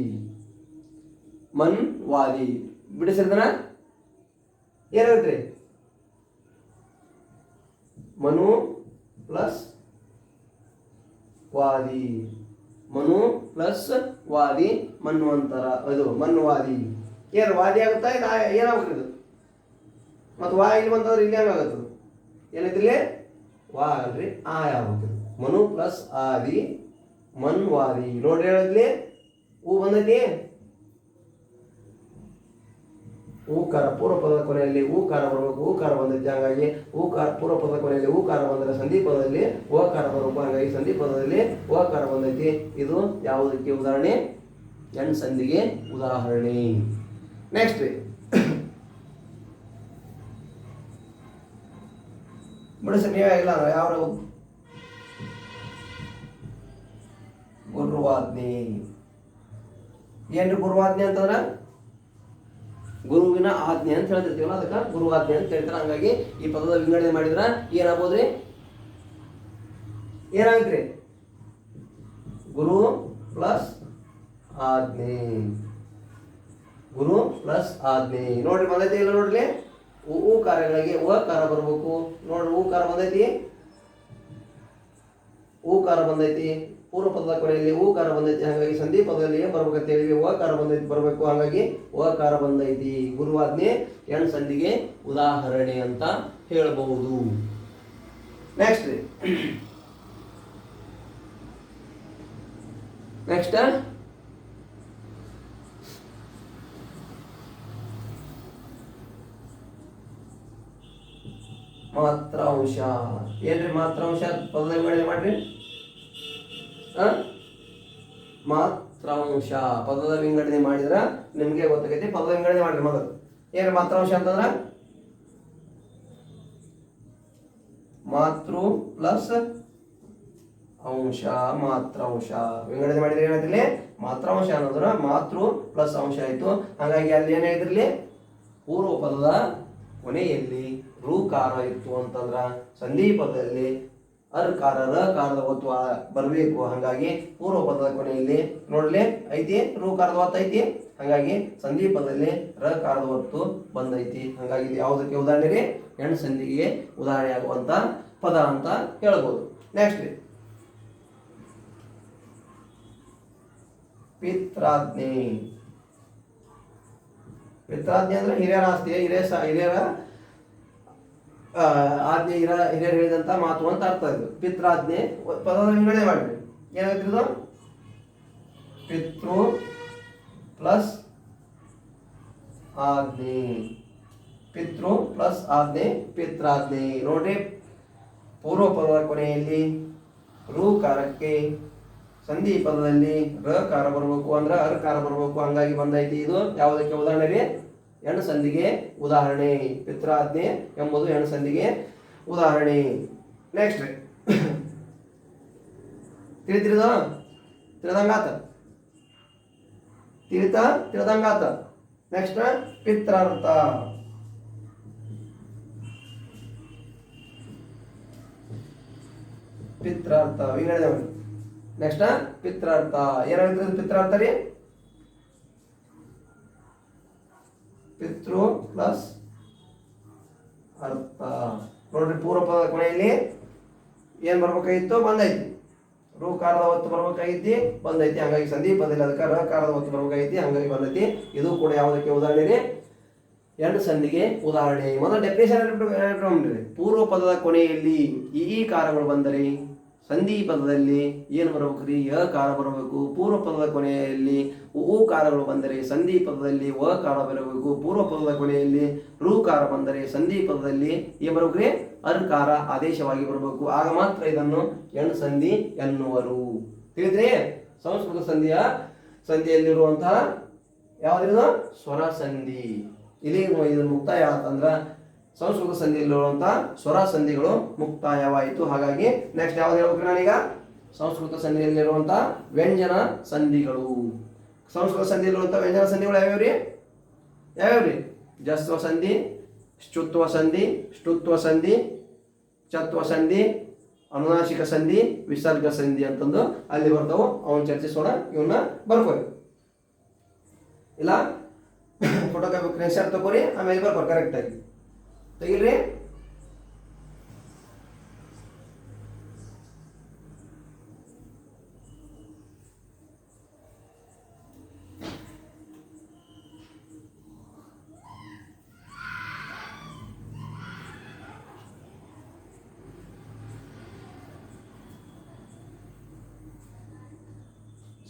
ಮನ್ವಾದಿ ಬಿಡಿಸಿರ್ತಾನ ಏನಾಗತ್ರಿ? ಮನು ಪ್ಲಸ್ ವಾದಿ. ಮನು ಪ್ಲಸ್ ವಾದಿ ಮನ್ವಂತರ. ಇದು ಮನ್ವಾದಿ. ಏನು ವಾದಿ ಆಗುತ್ತಾ? ಇದು ಏನಾಗ್ಬೇಕು? ಇದು ಮತ್ತು ವಾ ಇಲ್ಲಿ ಬಂತಂದ್ರೆ ಇಲ್ಲಿ ಏನಾಗತ್ತದು? ಏನೈತಿಲ್ಲಿ? ವಾ ಅಲ್ರಿ ಆ ಯಾವುದು? ಮನು ಪ್ಲಸ್ ಆದಿ ಮನ್ವಾದಿ. ನೋಡ್ರಿ ಹೇಳದ್ಲಿ ಹೂ ಬಂದೈತಿ. ಹೂಕಾರ ಪೂರ್ವ ಪದದ ಕೊನೆಯಲ್ಲಿ ಹೂಕಾರ ಬರಬೇಕು. ಹೂಕಾರ ಬಂದೈತಿ. ಹಾಗಾಗಿ ಹೂಕಾರ ಪೂರ್ವ ಪದದ ಕೊನೆಯಲ್ಲಿ ಹೂಕಾರ ಬಂದರೆ ಸಂಧಿ ಪದದಲ್ಲಿ ಓಕಾರ ಬರಬೇಕು. ಹಾಗಾಗಿ ಸಂಧಿ ಪದದಲ್ಲಿ ಓಕಾರ ಬಂದೈತಿ. ಇದು ಯಾವುದಕ್ಕೆ ಉದಾಹರಣೆ? ಎಣ್ ಸಂಧಿಗೆ ಉದಾಹರಣೆ. ನೆಕ್ಸ್ಟ್ ಬಿಡಿಸಿ ನೀವೇ ಇಲ್ಲ ಯಾವ ಗುರುವಾಜ್ಞೆ. ಏನ್ರಿ ಗುರುವಾಜ್ಞೆ ಅಂತಂದ್ರ? ಗುರುವಿನ ಆಜ್ಞೆ ಅಂತ ಹೇಳ್ತಿರ್ತೀವಲ್ಲ, ಅದಕ್ಕೆ ಗುರುವಾಜ್ಞೆ ಅಂತ ಹೇಳ್ತಾರೆ. ಹಂಗಾಗಿ ಈ ಪದದ ವಿಂಗಡಣೆ ಮಾಡಿದ್ರ ಏನಾಗ್ಬೋದ್ರಿ? ಏನಾಗತ್ರಿ? ಗುರು ಪ್ಲಸ್ ಆಜ್ಞೆ. ಗುರು ಪ್ಲಸ್ ಆಜ್ಞೆ. ನೋಡ್ರಿ ಬಂದೈತಿ ಇಲ್ಲ ನೋಡ್ರಿ. ಹೂ ಕಾರ್ಯಗಳಿಗೆ ಕಾರ ಬರಬೇಕು. ನೋಡ್ರಿ ಹೂಕಾರ ಬಂದೈತಿ. ಹೂಕಾರ ಬಂದೈತಿ. ಪೂರ್ವ ಪದದ ಕೊನೆಯಲ್ಲಿ ಹೂಕಾರ ಬಂದೈತಿ. ಹಾಗಾಗಿ ಸಂಧಿ ಪದದಲ್ಲಿ ಏನ್ ಬರ್ಬೇಕಂತ ಹೇಳಿವಿ? ಓಕಾರ ಬಂದೈತಿ ಬರಬೇಕು. ಹಾಗಾಗಿ ಓಕಾರ ಬಂದೈತಿ. ಗುರುವಾಜ್ಞೆ ಎಣ್ ಸಂಧಿಗೆ ಉದಾಹರಣೆ ಅಂತ ಹೇಳಬಹುದು. ನೆಕ್ಸ್ಟ್ ನೆಕ್ಸ್ಟ್ ಮಾತ್ರಾಂಶ. ಏನ್ರಿ ಮಾತ್ರಾಂಶ? ಪದದ ವಿಂಗಡಣೆ ಮಾಡ್ರಿ. ಮಾತ್ರಾಂಶ ಪದದ ವಿಂಗಡಣೆ ಮಾಡಿದ್ರ ನಿಮ್ಗೆ ಗೊತ್ತಾಗೈತಿ. ಪದದ ವಿಂಗಡಣೆ ಮಾಡ್ರಿ ಮೊದಲು. ಏನ್ ಮಾತ್ರಾಂಶ ಅಂತಂದ್ರ? ಮಾತೃ ಪ್ಲಸ್ ಅಂಶ. ಮಾತ್ರಾಂಶ ವಿಂಗಡಣೆ ಮಾಡಿದ್ರೆ ಏನಾಯ್ತಿಲ್ಲಿ? ಮಾತ್ರಾಂಶ ಅನ್ನೋದ್ರ ಮಾತೃ ಪ್ಲಸ್ ಅಂಶ ಆಯ್ತು. ಹಾಗಾಗಿ ಅಲ್ಲಿ ಏನಾಯ್ತಿರ್ಲಿ? ಪೂರ್ವ ಪದದ ಕೊನೆಯಲ್ಲಿ ಋಕಾರ ಇತ್ತು ಅಂತಂದ್ರ ಸಂಧಿ ಪದದಲ್ಲಿ ಅರ್ಕಾರ ರಕಾರದ ಒತ್ತು ಬರಬೇಕು. ಹಾಗಾಗಿ ಪೂರ್ವ ಪದದ ಕೊನೆಯಲ್ಲಿ ನೋಡ್ಲಿ ಐತಿ ಋಕಾರದ ಒತ್ತು ಐತಿ, ಹಾಗಾಗಿ ಸಂಧಿ ಪದದಲ್ಲಿ ರಕಾರದ ಒತ್ತು ಬಂದೈತಿ. ಹಾಗಾಗಿ ಇದು ಯಾವುದಕ್ಕೆ ಉದಾಹರಣೆ ರೀ? ಹೆಣ್ಣು ಸಂಧಿಗೆ ಉದಾಹರಣೆ ಆಗುವಂತ ಪದ ಅಂತ ಹೇಳ್ಬೋದು. ನೆಕ್ಸ್ಟ್ ಪಿತ್ರಾಜ್ಞೆ. ಪಿತ್ರಾಜ್ಞೆ ಅಂದ್ರೆ ಹಿರಿಯರ ಆಸ್ತಿ, ಹಿರಿಯರ ಆಜ್ಞೆ, ಹಿರಿಯರು ಹೇಳಿದಂತ ಮಾತು ಅಂತ ಅರ್ಥ. ಇದು ಪಿತ್ರಾಜ್ಞೆ ಪದದ ವಿಂಗಡಣೆ ಮಾಡ್ರಿ. ಏನಾಗುತ್ತೆ ಇದು? ಪಿತೃ ಪ್ಲಸ್ ಆಜ್ಞೆ, ಪಿತೃ ಪ್ಲಸ್ ಆಜ್ಞೆ ಪಿತ್ರಾಜ್ಞೆ. ನೋಡ್ರಿ, ಪೂರ್ವ ಪದದ ಕೊನೆಯಲ್ಲಿ ಋಕಾರಕ್ಕೆ ಸಂಧಿ ಪದದಲ್ಲಿ ರಕಾರ ಬರಬೇಕು ಅಂದ್ರೆ ಅರ್ಕಾರ ಬರಬೇಕು, ಹಂಗಾಗಿ ಬಂದೈತಿ. ಇದು ಯಾವುದಕ್ಕೆ ಉದಾಹರಣೆ ರೀ? ಹೆಣ್ಣು ಸಂಧಿಗೆ ಉದಾಹರಣೆ. ಪಿತ್ರಾಜ್ಞೆ ಎಂಬುದು ಹೆಣ್ಣು ಸಂಧಿಗೆ ಉದಾಹರಣೆ. ನೆಕ್ಸ್ಟ್ ತಿಳಿದಂಗಾತ. ನೆಕ್ಸ್ಟ್ ಪಿತ್ರಾರ್ಥ. ವಿಂಗಡಣೆ ಮಾಡಿ. ನೆಕ್ಸ್ಟ್ ಪಿತ್ರಾರ್ಥ. ಏನಾಗುತ್ತೆ ಪಿತ್ರಾರ್ಥ ರೀ? ಪಿತೃ ಪ್ಲಸ್ ಅರ್ಥ. ನೋಡ್ರಿ, ಪೂರ್ವ ಪದದ ಕೊನೆಯಲ್ಲಿ ಏನ್ ಬರ್ಬೇಕಾಗಿತ್ತು? ಬಂದೈತಿ. ಋಕಾರದ ಒತ್ತು ಬರ್ಬೇಕಾಗಿತಿ, ಬಂದೈತಿ. ಹಂಗಾಗಿ ಸಂಧಿ ಪದದಲ್ಲಿ ಅದಕ್ಕೆ ರಕಾರದ ಒತ್ತು ಬರ್ಬೇಕಾಗಿತಿ, ಹಂಗಾಗಿ ಬಂದೈತಿ. ಇದು ಕೂಡ ಯಾವುದಕ್ಕೆ ಉದಾಹರಣೆ ರೀ? ಹೆಣ್ಣು ಸಂಧಿಗೆ ಉದಾಹರಣೆ. ಮೊದಲ ಡೆಫಿನೇಷನ್ ಪೂರ್ವ ಪದದ ಕೊನೆಯಲ್ಲಿ ಈ ಕಾರಗಳು ಬಂದರೆ ಸಂಧಿ ಪದದಲ್ಲಿ ಏನು ಬರಬೇಕು ರೀ? ಕಾರ ಬರಬೇಕು. ಪೂರ್ವ ಪದದ ಕೊನೆಯಲ್ಲಿ ಕಾರಗಳು ಬಂದರೆ ಸಂಧಿ ಪದದಲ್ಲಿ ಕಾರ ಬರಬೇಕು. ಪೂರ್ವ ಪದದ ಕೊನೆಯಲ್ಲಿ ಋಕಾರ ಬಂದರೆ ಸಂಧಿ ಪದದಲ್ಲಿ ಏನು ಬರಬೇಕು ರೀ? ಅರ್ಕಾರ ಆದೇಶವಾಗಿ ಬರಬೇಕು. ಆಗ ಮಾತ್ರ ಇದನ್ನು ಹೆಣ್ಣು ಸಂಧಿ ಎನ್ನುವರು. ತಿಳಿದ್ರಿ? ಸಂಸ್ಕೃತ ಸಂಧಿಯಲ್ಲಿರುವಂತಹ ಯಾವ್ದು? ಸ್ವರ ಸಂಧಿ. ಇಲ್ಲಿ ಇದು ಮುಕ್ತಾಯ ಆತಂದ್ರ ಸಂಸ್ಕೃತ ಸಂಧಿಯಲ್ಲಿರುವಂತಹ ಸ್ವರ ಸಂಧಿಗಳು ಮುಕ್ತಾಯವಾಯಿತು. ಹಾಗಾಗಿ ನೆಕ್ಸ್ಟ್ ಯಾವ್ದು ಹೇಳ್ಬೇಕು ನಾನೀಗ? ಸಂಸ್ಕೃತ ಸಂಧಿಯಲ್ಲಿರುವಂತಹ ವ್ಯಂಜನ ಸಂಧಿಗಳು. ಸಂಸ್ಕೃತ ಸಂಧಿಯಲ್ಲಿರುವಂತಹ ವ್ಯಂಜನ ಸಂಧಿಗಳು ಯಾವ್ಯಾವ್ರಿ? ಜಸ್ವ ಸಂಧಿ, ಶ್ಚುತ್ವ ಸಂಧಿ, ಷ್ಟುತ್ವ ಸಂಧಿ, ಚತ್ವ ಸಂಧಿ, ಅನುನಾಸಿಕ ಸಂಧಿ, ವಿಸರ್ಗ ಸಂಧಿ ಅಂತಂದು ಅಲ್ಲಿ ಬರ್ತಾವು. ಅವನ್ನ ಚರ್ಚಿಸೋಣ. ಇವನ್ನ ಬರ್ಕೋರಿ, ಇಲ್ಲ ಫೋಟೋ ಕಾಪಿ ಸ್ಕ್ರೀನ್ಶಾಟ್ ತಗೋರಿ, ಆಮೇಲೆ ಬರ್ಕೋರಿ ಕರೆಕ್ಟ್ ಆಗಿ ತೆಗಿಲ್ರಿ.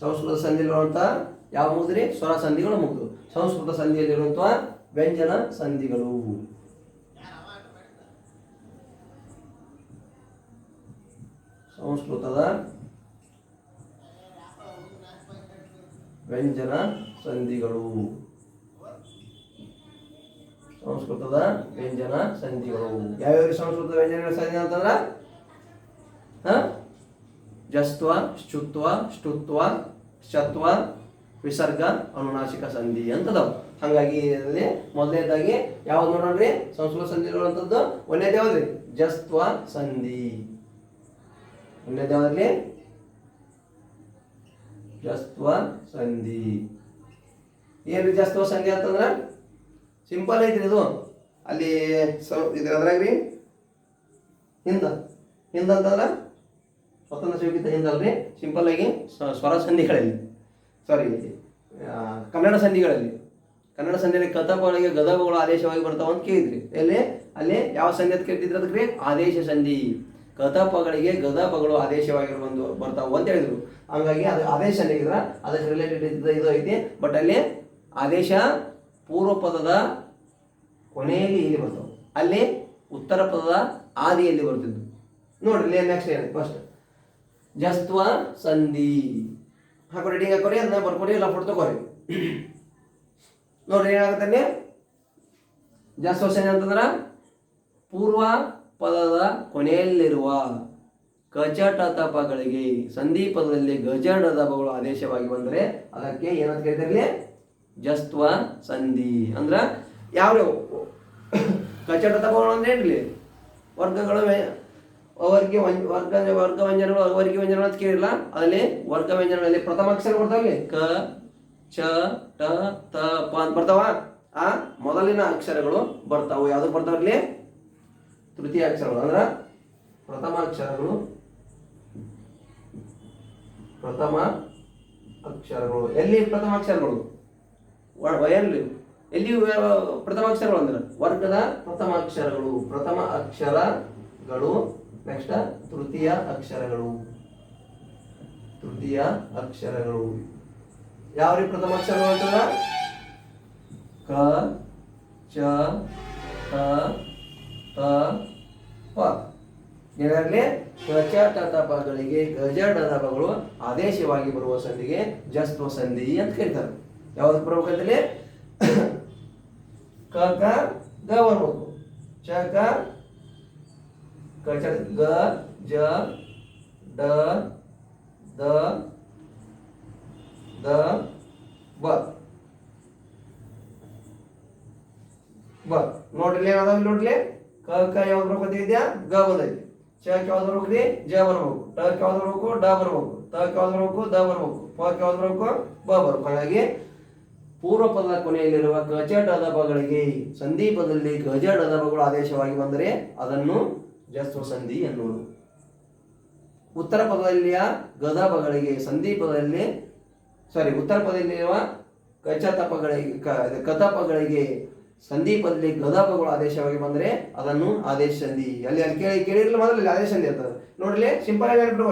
ಸಂಸ್ಕೃತ ಸಂಧಿಯಲ್ಲಿರುವಂತಹ ಯಾವ ಮುಗಿದ್ರಿ? ಸ್ವರ ಸಂಧಿಗಳು ಮುಗಿದು. ಸಂಸ್ಕೃತ ಸಂಧಿಯಲ್ಲಿರುವಂತಹ ವ್ಯಂಜನ ಸಂಧಿಗಳು. ಸಂಸ್ಕೃತದ ವ್ಯಂಜನ ಸಂಧಿಗಳು. ಸಂಸ್ಕೃತದ ವ್ಯಂಜನ ಸಂಧಿಗಳು ಯಾವ್ಯಾವ? ಸಂಸ್ಕೃತ ವ್ಯಂಜನ ಸಂಧಿ ಅಂತಂದ್ರ ಜಸ್ತ್ವ, ಶ್ಚುತ್ವ, ಷ್ಟುತ್ವ, ಶತ್ವ, ವಿಸರ್ಗ, ಅನುನಾಸಿಕ ಸಂಧಿ ಅಂತದವು. ಹಾಗಾಗಿ ಇದರಲ್ಲಿ ಮೊದಲನೇದಾಗಿ ಯಾವ್ದು ನೋಡ್ರಿ? ಸಂಸ್ಕೃತ ಸಂಧಿ ಇರುವಂತದ್ದು ಒಂದೇದು ಯಾವ್ದ್ರಿ? ಜಸ್ತ್ವ ಸಂಧಿ. ಒಂದೇದು ಯಾವ್ದ್ರಿ? ಜಸ್ತ್ವ ಸಂಧಿ. ಏನ್ರಿ ಜಸ್ತ್ವ ಸಂಧಿ ಅಂತಂದ್ರ? ಸಿಂಪಲ್ ಐತ್ರಿ ಇದು. ಅಲ್ಲಿ ಇದ್ರಾಗ್ರಿ ಹಿಂದ ಅಂತಂದ್ರ ಸ್ವತಂತ್ರ ಸೇವಕಿತ ಹಿಂದಲ್ರಿ, ಸಿಂಪಲ್ ಆಗಿ ಸ್ವರ ಸಂಧಿಗಳಲ್ಲಿ, ಸಾರಿ ಕನ್ನಡ ಸಂಧಿಗಳಲ್ಲಿ ಕಥಪಗಳಿಗೆ ಗದಪಗಳು ಆದೇಶವಾಗಿ ಬರ್ತಾವ ಅಂತ ಕೇಳಿದ್ರಿ. ಅಲ್ಲಿ ಯಾವ ಸಂಧಿ ಅಂತ ಕೇಳ್ತಿದ್ರು? ಅದಕ್ಕೆ ಆದೇಶ ಸಂಧಿ. ಕಥಪಗಳಿಗೆ ಗದಪಗಳು ಆದೇಶವಾಗಿ ಬರ್ತಾವ ಅಂತ ಹೇಳಿದ್ರು. ಹಂಗಾಗಿ ಅದು ಆದೇಶ ಸಂಧಿ ಇದ್ರ ಅದಕ್ಕೆ ರಿಲೇಟೆಡ್ ಇದು ಐತಿ. ಬಟ್ ಅಲ್ಲಿ ಆದೇಶ ಪೂರ್ವ ಪದದ ಕೊನೆಯಲ್ಲಿ ಇಲ್ಲಿ ಬರ್ತಾವ, ಅಲ್ಲಿ ಉತ್ತರ ಪದದ ಆದಿಯಲ್ಲಿ ಬರ್ತಿದ್ವು. ನೋಡ್ರಿ ನೆಕ್ಸ್ಟ್ ಏನು? ಫಸ್ಟ್ ಜಸ್ತ್ವ ಸಂಧಿ ಹಾಕೋ, ರೀಡಿಂಗ್ ಹಾಕೋರಿ, ಅದನ್ನ ಬರ್ಕೊರಿ, ಎಲ್ಲ ಫೋಟೋ ತಗೋರಿ. ನೋಡ್ರಿ ಏನಾಗುತ್ತೆ? ಜಸ್ತ್ವ ಸಂಧಿ ಅಂತಂದ್ರ ಪೂರ್ವ ಪದದ ಕೊನೆಯಲ್ಲಿರುವ ಕಚಟತಪಗಳಿಗೆ ಸಂಧಿ ಪದದಲ್ಲಿ ಗಜಡದಪಗಳು ಆದೇಶವಾಗಿ ಬಂದರೆ ಅದಕ್ಕೆ ಏನಂತ ಕರೀತಾರೆ? ಜಸ್ತ್ವ ಸಂಧಿ. ಅಂದ್ರ ಯಾವ್ಯಾವ ಕಚಟ ತಪಗಳು ಅಂದ್ರೆ ಏನ್ರಿ ವರ್ಗಗಳು ವರ್ಗ ವ್ಯಂಜನಗಳು ಅವರ್ಗ ವ್ಯಂಜನಗಳು ಅಂತ ಕೇಳಿಲ್ಲ. ಅದರಲ್ಲಿ ವರ್ಗ ವ್ಯಂಜನಗಳಲ್ಲಿ ಪ್ರಥಮ ಅಕ್ಷರ ಬರ್ತಾವಲ್ಲಿ ಕ ಚ ಟ ತ ಪ ಅಂತ ಬರ್ತಾವ. ಆ ಮೊದಲಿನ ಅಕ್ಷರಗಳು ಬರ್ತಾವು. ಯಾವ್ದು ಬರ್ತಾವಲ್ಲಿ ತೃತೀಯ ಅಕ್ಷರಗಳು ಅಂದ್ರ ಪ್ರಥಮ ಅಕ್ಷರಗಳು. ಎಲ್ಲಿ ಪ್ರಥಮ ಅಕ್ಷರಗಳು ಎಲ್ಲಿ ಪ್ರಥಮ ಅಕ್ಷರಗಳು ಅಂದ್ರೆ ವರ್ಗದ ಪ್ರಥಮ ಅಕ್ಷರಗಳು. ನೆಕ್ಸ್ಟ್ ತೃತೀಯ ಅಕ್ಷರಗಳು ಯಾವ ಪ್ರಥಮ ಅಕ್ಷರಗಳು ಅಂತಂದ್ರ ಕ ಚ ಟ ತ ಪ. ಏನಾಗಲಿ ಕ ಚ ಟ ತ ಪಗಳಿಗೆ ಗಜ ಡ ಪಗಳು ಆದೇಶವಾಗಿ ಬರುವ ಸಂಧಿಗೆ ಜಸ್ತ್ವ ಸಂಧಿ ಅಂತ ಕರೀತಾರೆ. ಯಾವ್ದು ಬರ್ಬೇಕಂತಲ್ಲಿ ಕ ಗ ಬರ್ಬೇಕು, ಚ ಕ ಗ ಜ ಡ ದ ದ ಬ ನೋಡ್ರಿ ಏನಾದ ನೋಡ್ಲಿ ಕ ಯಾವ್ದು ಬರ್ಬೇಕಂತಿದ್ಯಾ ಗ ಬಂದೈತಿ, ಚ ಯಾವ್ದು ಬರ್ಬೇಕ್ರಿ ಜ ಬರ್ಬೇಕು, ಟ ಯಾವ್ದು ಬರ್ಬೇಕು ಡ ಬರ್ಬೇಕು, ತ ಯಾವ್ದು ಬರ್ಬೇಕು ದ ಬರ್ಬೇಕು, ಪ ಯಾವ್ದು ಬರ್ಬೇಕು ಬ ಬರ್ಬೇಕು. ಹಾಗಾಗಿ ಪೂರ್ವ ಪದದ ಕೊನೆಯಲ್ಲಿರುವ ಗಜ ಡದಬಗಳಿಗೆ ಸಂಧಿ ಪದದಲ್ಲಿ ಗಜ ಡದಬಗಳು ಆದೇಶವಾಗಿ ಬಂದರೆ ಅದನ್ನು ಜಸ್ವ ಸಂಧಿ ಎನ್ನುವುದು. ಉತ್ತರ ಪದದಲ್ಲಿಯ ಗದಬಗಳಿಗೆ ಸಂಧಿ ಪದದಲ್ಲಿ ಉತ್ತರ ಪದದಲ್ಲಿರುವ ಕತಪಗಳಿಗೆ ಸಂಧಿ ಪದದಲ್ಲಿ ಗದಬಗಳು ಆದೇಶವಾಗಿ ಬಂದರೆ ಅದನ್ನು ಆದೇಶ ಸಂಧಿ. ಅಲ್ಲಿ ಕೇಳಿರ್ಲಿ ಮೊದಲಲ್ಲಿ ಆದೇಶ ಸಂಧಿ ಇರ್ತದೆ ನೋಡ್ಲಿ. ಸಿಂಪಲ್ ಆಗಿ ಹೇಳ್ಬಿಟ್ಟು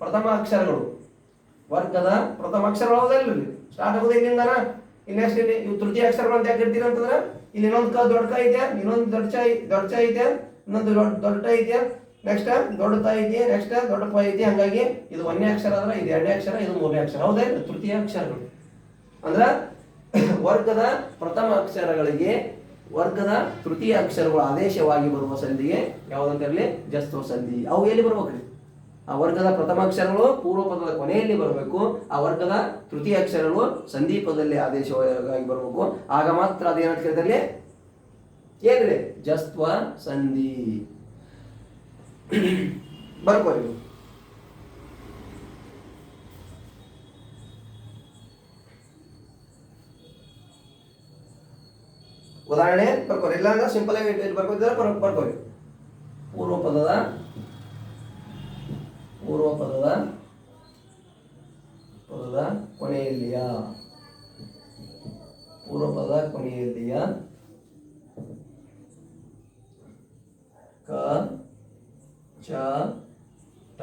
ಪ್ರಥಮ ಅಕ್ಷರಗಳು ವರ್ಗದ ಪ್ರಥಮ ಅಕ್ಷರಗಳು ಹೌದಲ್ಲ ಸ್ಟಾರ್ಟ್ ಆಗೋದು ಇಲ್ಲಿಂದನ. ನೆಕ್ಸ್ಟ್ ಇಲ್ಲಿ ಇವು ತೃತೀಯ ಅಕ್ಷರಗಳು ಅಂತ ಯಾಕೆ ಇರ್ತೀರ ಅಂತಂದ್ರೆ ಇಲ್ಲಿ ಇನ್ನೊಂದು ದೊಡ್ಡ ಕ ಐತೆ, ಇನ್ನೊಂದು ದೊಡ್ಡ ಚ ಐತೆ, ಇನ್ನೊಂದು ದೊಡ್ಡ ಐತೆ, ನೆಕ್ಸ್ಟ್ ದೊಡ್ಡ ತ ಐತಿ, ನೆಕ್ಸ್ಟ್ ದೊಡ್ಡ ಪ ಐತಿ. ಹಂಗಾಗಿ ಇದು ಒಂದನೇ ಅಕ್ಷರ ಅಂದ್ರೆ ಇದು ಎರಡನೇ ಅಕ್ಷರ, ಇದು ಮೂರನೇ ಅಕ್ಷರ ಹೌದೇ ತೃತೀಯ ಅಕ್ಷರಗಳು. ಅಂದ್ರ ವರ್ಗದ ಪ್ರಥಮ ಅಕ್ಷರಗಳಿಗೆ ವರ್ಗದ ತೃತೀಯ ಅಕ್ಷರಗಳು ಆದೇಶವಾಗಿ ಬರುವ ಸಂಧಿಗೆ ಯಾವುದಂತಿರಲಿ ಜಸ್ತ್ವ ಸಂಧಿ. ಅವು ಎಲ್ಲಿ ಬರ್ಬೇಕ್ರಿ? ಆ ವರ್ಗದ ಪ್ರಥಮ ಅಕ್ಷರಗಳು ಪೂರ್ವ ಪದದ ಕೊನೆಯಲ್ಲಿ ಬರಬೇಕು. ಆ ವರ್ಗದ ತೃತೀಯ ಅಕ್ಷರಗಳು ಸಂಧಿ ಪದದಲ್ಲಿ ಆದೇಶವಾಗಿ ಬರಬೇಕು. ಆಗ ಮಾತ್ರ ಅದೇನಂತ ಕೇಳಿದಲ್ಲಿ ಏನ್ರಿ ಜಸ್ತ್ವ ಸಂಧಿ ಬರ್ಕೋರಿ. ಉದಾಹರಣೆ ಬರ್ಕೋರಿ, ಇಲ್ಲ ಅಂದ್ರೆ ಸಿಂಪಲ್ ಆಗಿ ಬರ್ಕೋತಿದ್ರೆ ಬರ್ಕೋರಿ. ಪೂರ್ವ ಪದದ ಕೊನೆಯಲ್ಲಿಯ ಕ ಚ ಟ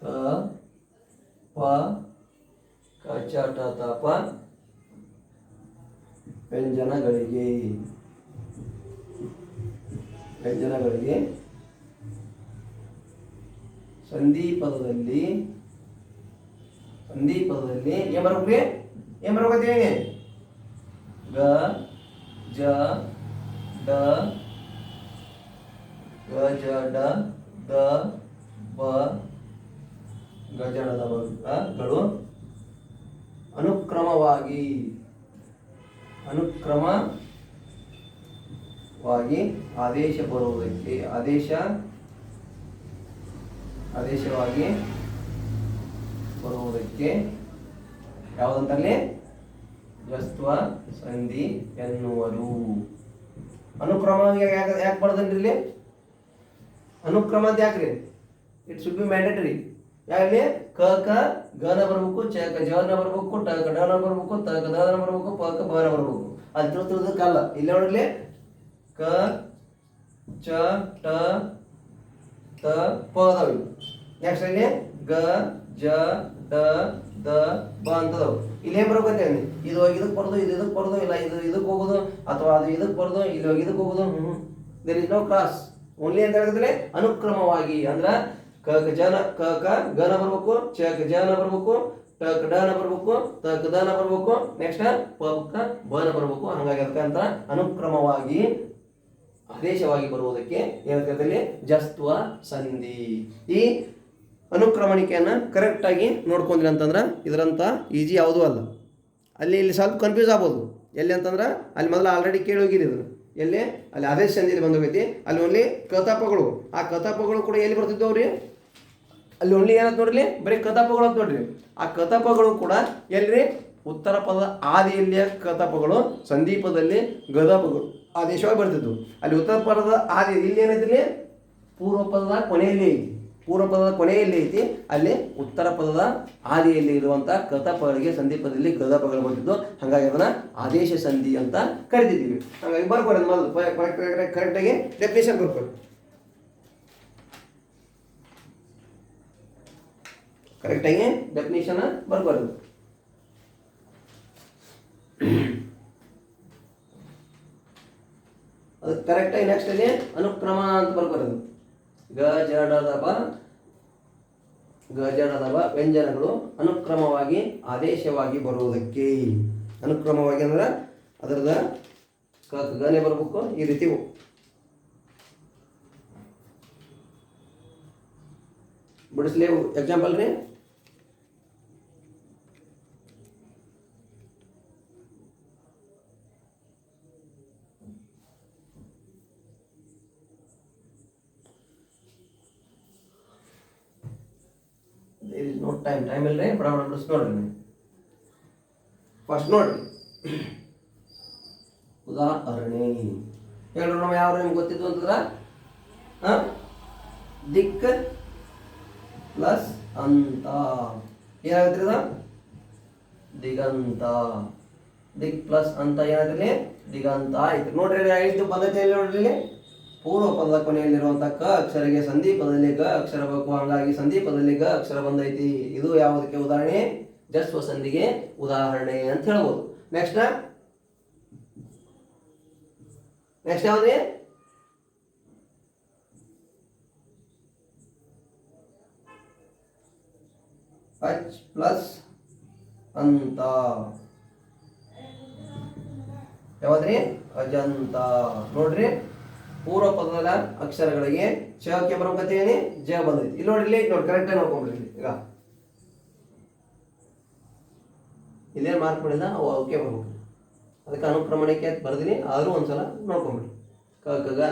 ತ ಪ ಕ ಚ ಟ ತ ಪ ವ್ಯಂಜನಗಳಿಗೆ ಸಂಧಿ ಪದದಲ್ಲಿ ಏನ್ ಬರ್ಬೇಕ್ರಿ ಗ ಜ ಡ ದ ಬ ಗಜಡದ ಗಳು ಅನುಕ್ರಮವಾಗಿ ಆದೇಶವಾಗಿ ಬರುವುದಕ್ಕೆ ಯಾವುದಂತಲ್ಲಿ ಜಸ್ತ್ವ ಸಂಧಿ ಎನ್ನುವರು. ಅನುಕ್ರಮ ಯಾಕೆ ಬರೋದನ್ರಿ ಇಲ್ಲಿ ಅನುಕ್ರಮ ಅಂತ ಯಾಕ್ರಿ? It should be mandatory. ಯಾಕಂದ್ರೆ ಕ ಗನ ಬರ್ಬೇಕು, ಚ ಕ ಜನ ಬರ್ಬೇಕು, ಟ ಕ ಡನ ಬರ್ಬೇಕು, ತ ಕ ದನ ಬರ್ಬೇಕು, ಪ ಕ ಬನ ಬರ್ಬೇಕು. ಅದು ತಿಳಿದಕ್ಕಲ್ಲ. ಇಲ್ಲಿ ನೋಡ್ಲಿ ಕ ಚ ಟ ತ ಪ ಅದಾವ. ನೆಕ್ಸ್ಟ್ ಇಲ್ಲಿ ಗ ಜ ಡ ದ ಬ ಅಂತದವು. ಇಲ್ಲಿ ಏನ್ ಬರ್ಬೇಕಂತ ಇದು ಇದಕ್ಕೆ ಬರೋದು, ಇದು ಇದಕ್ಕೆ ಬರೋದು, ಇಲ್ಲ ಇದು ಇದಕ್ಕೆ ಹೋಗೋದು, ಅಥವಾ ಅದು ಇದಕ್ಕೆ ಬರೋದು, ಇಲ್ಲಿ ಇದಕ್ಕೆ ಹೋಗೋದು. There is no class. Only ಅಂತ ಹೇಳಿದ್ರೆ ಅನುಕ್ರಮವಾಗಿ ಅಂದ್ರ ಕ ಗನ ಬರ್ಬೇಕು, ಚ ಜನ ಬರ್ಬೇಕು, ಟ ಕ ಡನ ಬರ್ಬೇಕು, ತ ಕ ದನ ಬರ್ಬೇಕು, ನೆಕ್ಸ್ಟ್ ಪ ಕ ಬನ ಬರ್ಬೇಕು. ಹಾಗಾಗಿ ಅದಕ್ಕಂತ ಅನುಕ್ರಮವಾಗಿ ಆದೇಶವಾಗಿ ಬರುವುದಕ್ಕೆ ಏನಂತೇಳಿ ಜಸ್ತ್ವ ಸಂಧಿ. ಈ ಅನುಕ್ರಮಣಿಕೆಯನ್ನ ಕರೆಕ್ಟ್ ಆಗಿ ನೋಡ್ಕೊಂಡ್ರಿ ಅಂತಂದ್ರೆ ಇದರಂತ ಈಜಿ ಯಾವುದೂ ಅಲ್ಲ. ಅಲ್ಲಿ ಇಲ್ಲಿ ಸ್ವಲ್ಪ ಕನ್ಫ್ಯೂಸ್ ಆಗ್ಬೋದು. ಎಲ್ಲಿ ಅಂತಂದ್ರೆ ಅಲ್ಲಿ ಮೊದಲು ಆಲ್ರೆಡಿ ಕೇಳಿ ಹೋಗಿರಿ ಇದನ್ನು ಎಲ್ಲಿ ಅಲ್ಲಿ ಆದೇಶ ಸಂಧಿಯಲ್ಲಿ ಬಂದೋಗೈತಿ ಅಲ್ಲಿ ಓನ್ಲಿ ಕತಾಪಗಳು ಆ ಕತಾಪಗಳು ಕೂಡ ಎಲ್ಲಿ ಬರ್ತಿದ್ದವ್ರಿ ಅಲ್ಲಿ ಓನ್ಲಿ ಏನಂತ ನೋಡ್ರಿ ಬರೀ ಕತಾಪಗಳು ಅಂತ ನೋಡ್ರಿ ಆ ಕತಾಪಗಳು ಕೂಡ ಎಲ್ರಿ ಉತ್ತರ ಪದದ ಆದಿಯಲ್ಲಿಯ ಕತಾಪಗಳು ಸಂದೀಪದಲ್ಲಿ ಗದಪಗಳು ಆದೇಶವಾಗಿ ಬರ್ತಿದ್ವು ಅಲ್ಲಿ ಉತ್ತರ ಪದದ ಆದಿ ಇಲ್ಲಿ ಏನೈತಿ ಪೂರ್ವ ಪದದ ಕೊನೆಯಲ್ಲಿ ಐತಿ ಪೂರ್ವ ಪದದ ಕೊನೆಯಲ್ಲಿ ಐತಿ ಅಲ್ಲಿ ಉತ್ತರ ಪದದ ಆದಿಯಲ್ಲಿ ಇರುವಂಥ ಕತಪಗಳಿಗೆ ಸಂಧಿಪದಲ್ಲಿ ಗದಪಗಳು ಬರ್ತಿದ್ದು ಹಾಗಾಗಿ ಅದನ್ನ ಆದೇಶ ಸಂಧಿ ಅಂತ ಕರಿತಿದ್ದೀವಿ. ಹಾಗಾಗಿ ಬರ್ಕೋರಿ ಮೊದಲು ಕರೆಕ್ಟಾಗಿ ಡೆಫಿನೇಷನ್ ಬರ್ಕೋರಿ. ಕರೆಕ್ಟಾಗಿ ಡೆಫಿನೇಷನ್ ಬರ್ಬಾರ್ದು. ಅದು ಕರೆಕ್ಟಾಗಿ ನೆಕ್ಸ್ಟ್ ಅಲ್ಲಿ ಅನುಕ್ರಮ ಅಂತ ಬರ್ಬಾರ್ದು. ಗಜಡದಬ ವ್ಯಂಜನಗಳು ಅನುಕ್ರಮವಾಗಿ ಆದೇಶವಾಗಿ ಬರುವುದಕ್ಕೆ ಅನುಕ್ರಮವಾಗಿ ಅಂದ್ರೆ ಅದರದ ಗನೆ ಬರ್ಬೇಕು ಈ ರೀತಿ ಬಿಡಿಸ್ಲೇ ಎಕ್ಸಾಂಪಲ್ ರೀ there is no time ಇಲ್ರಿ ಬಡ ಬಿಡಿಸ್ ನೋಡ್ರಿ ಫಸ್ಟ್ ನೋಡ್ರಿ ಉದಾಹರಣೆ ಹೇಳ್ರಿ ನಾವು ಯಾವ ನಿಮ್ಗೆ ಗೊತ್ತಿದ್ದು ಅಂತಂದ್ರೆ ದಿಕ್ ಪ್ಲಸ್ ಅಂತ ಏನಾಗುತ್ತೆ ಇದು ದಿಗಂತ ದಿಕ್ ಪ್ಲಸ್ ಅಂತ ಏನಾಗ್ತಿಲ್ಲಿ ದಿಗಂತ ಆಯ್ತು ನೋಡ್ರಿ ಆಯ್ತು ಪದ್ಧತಿಯಲ್ಲಿ ನೋಡ್ರಿ ಪೂರ್ವ ಪದದ ಕೊನೆಯಲ್ಲಿರುವಂತಹ ಕ ಅಕ್ಷರಕ್ಕೆ ಸಂಧಿ ಪದದಲ್ಲಿ ಗ ಅಕ್ಷರ ಬೇಕು ಹಾಗಾಗಿ ಸಂಧಿ ಪದದಲ್ಲಿ ಗ ಅಕ್ಷರ ಬಂದೈತಿ ಇದು ಯಾವುದಕ್ಕೆ ಉದಾಹರಣೆ ಜಸ್ವ ಸಂಧಿಗೆ ಉದಾಹರಣೆ ಅಂತ ಹೇಳ್ಬೋದು. ನೆಕ್ಸ್ಟ್ ಯಾವ್ದ್ರಿ ಅಚ್ ಪ್ಲಸ್ ಅಂತ ಯಾವ್ದ್ರಿ ಅಜಂತ ನೋಡ್ರಿ ಪೂರ್ವ ಪದದ ಅಕ್ಷರಗಳಿಗೆ ಚಕ್ಕೆ ಬರಬೇಕೇನಿ ಜ ಬಂದೈತಿ ಇಲ್ಲಿ ನೋಡ್ರಿ ನೋಡಿ ಕರೆಕ್ಟಾಗಿ ನೋಡ್ಕೊಂಡ್ರಿ ಈಗ ಇಲ್ಲೇ ಮಾರ್ಕ್ ಮಾಡಿದ ಅವಕ್ಕೆ ಬರ್ಬೇಕು ಅದಕ್ಕೆ ಅನುಕ್ರಮಣಕ್ಕೆ ಬರ್ದಿನಿ ಆದ್ರೂ ಒಂದ್ಸಲ ನೋಡ್ಕೊಂಡ್ಬಿಡಿ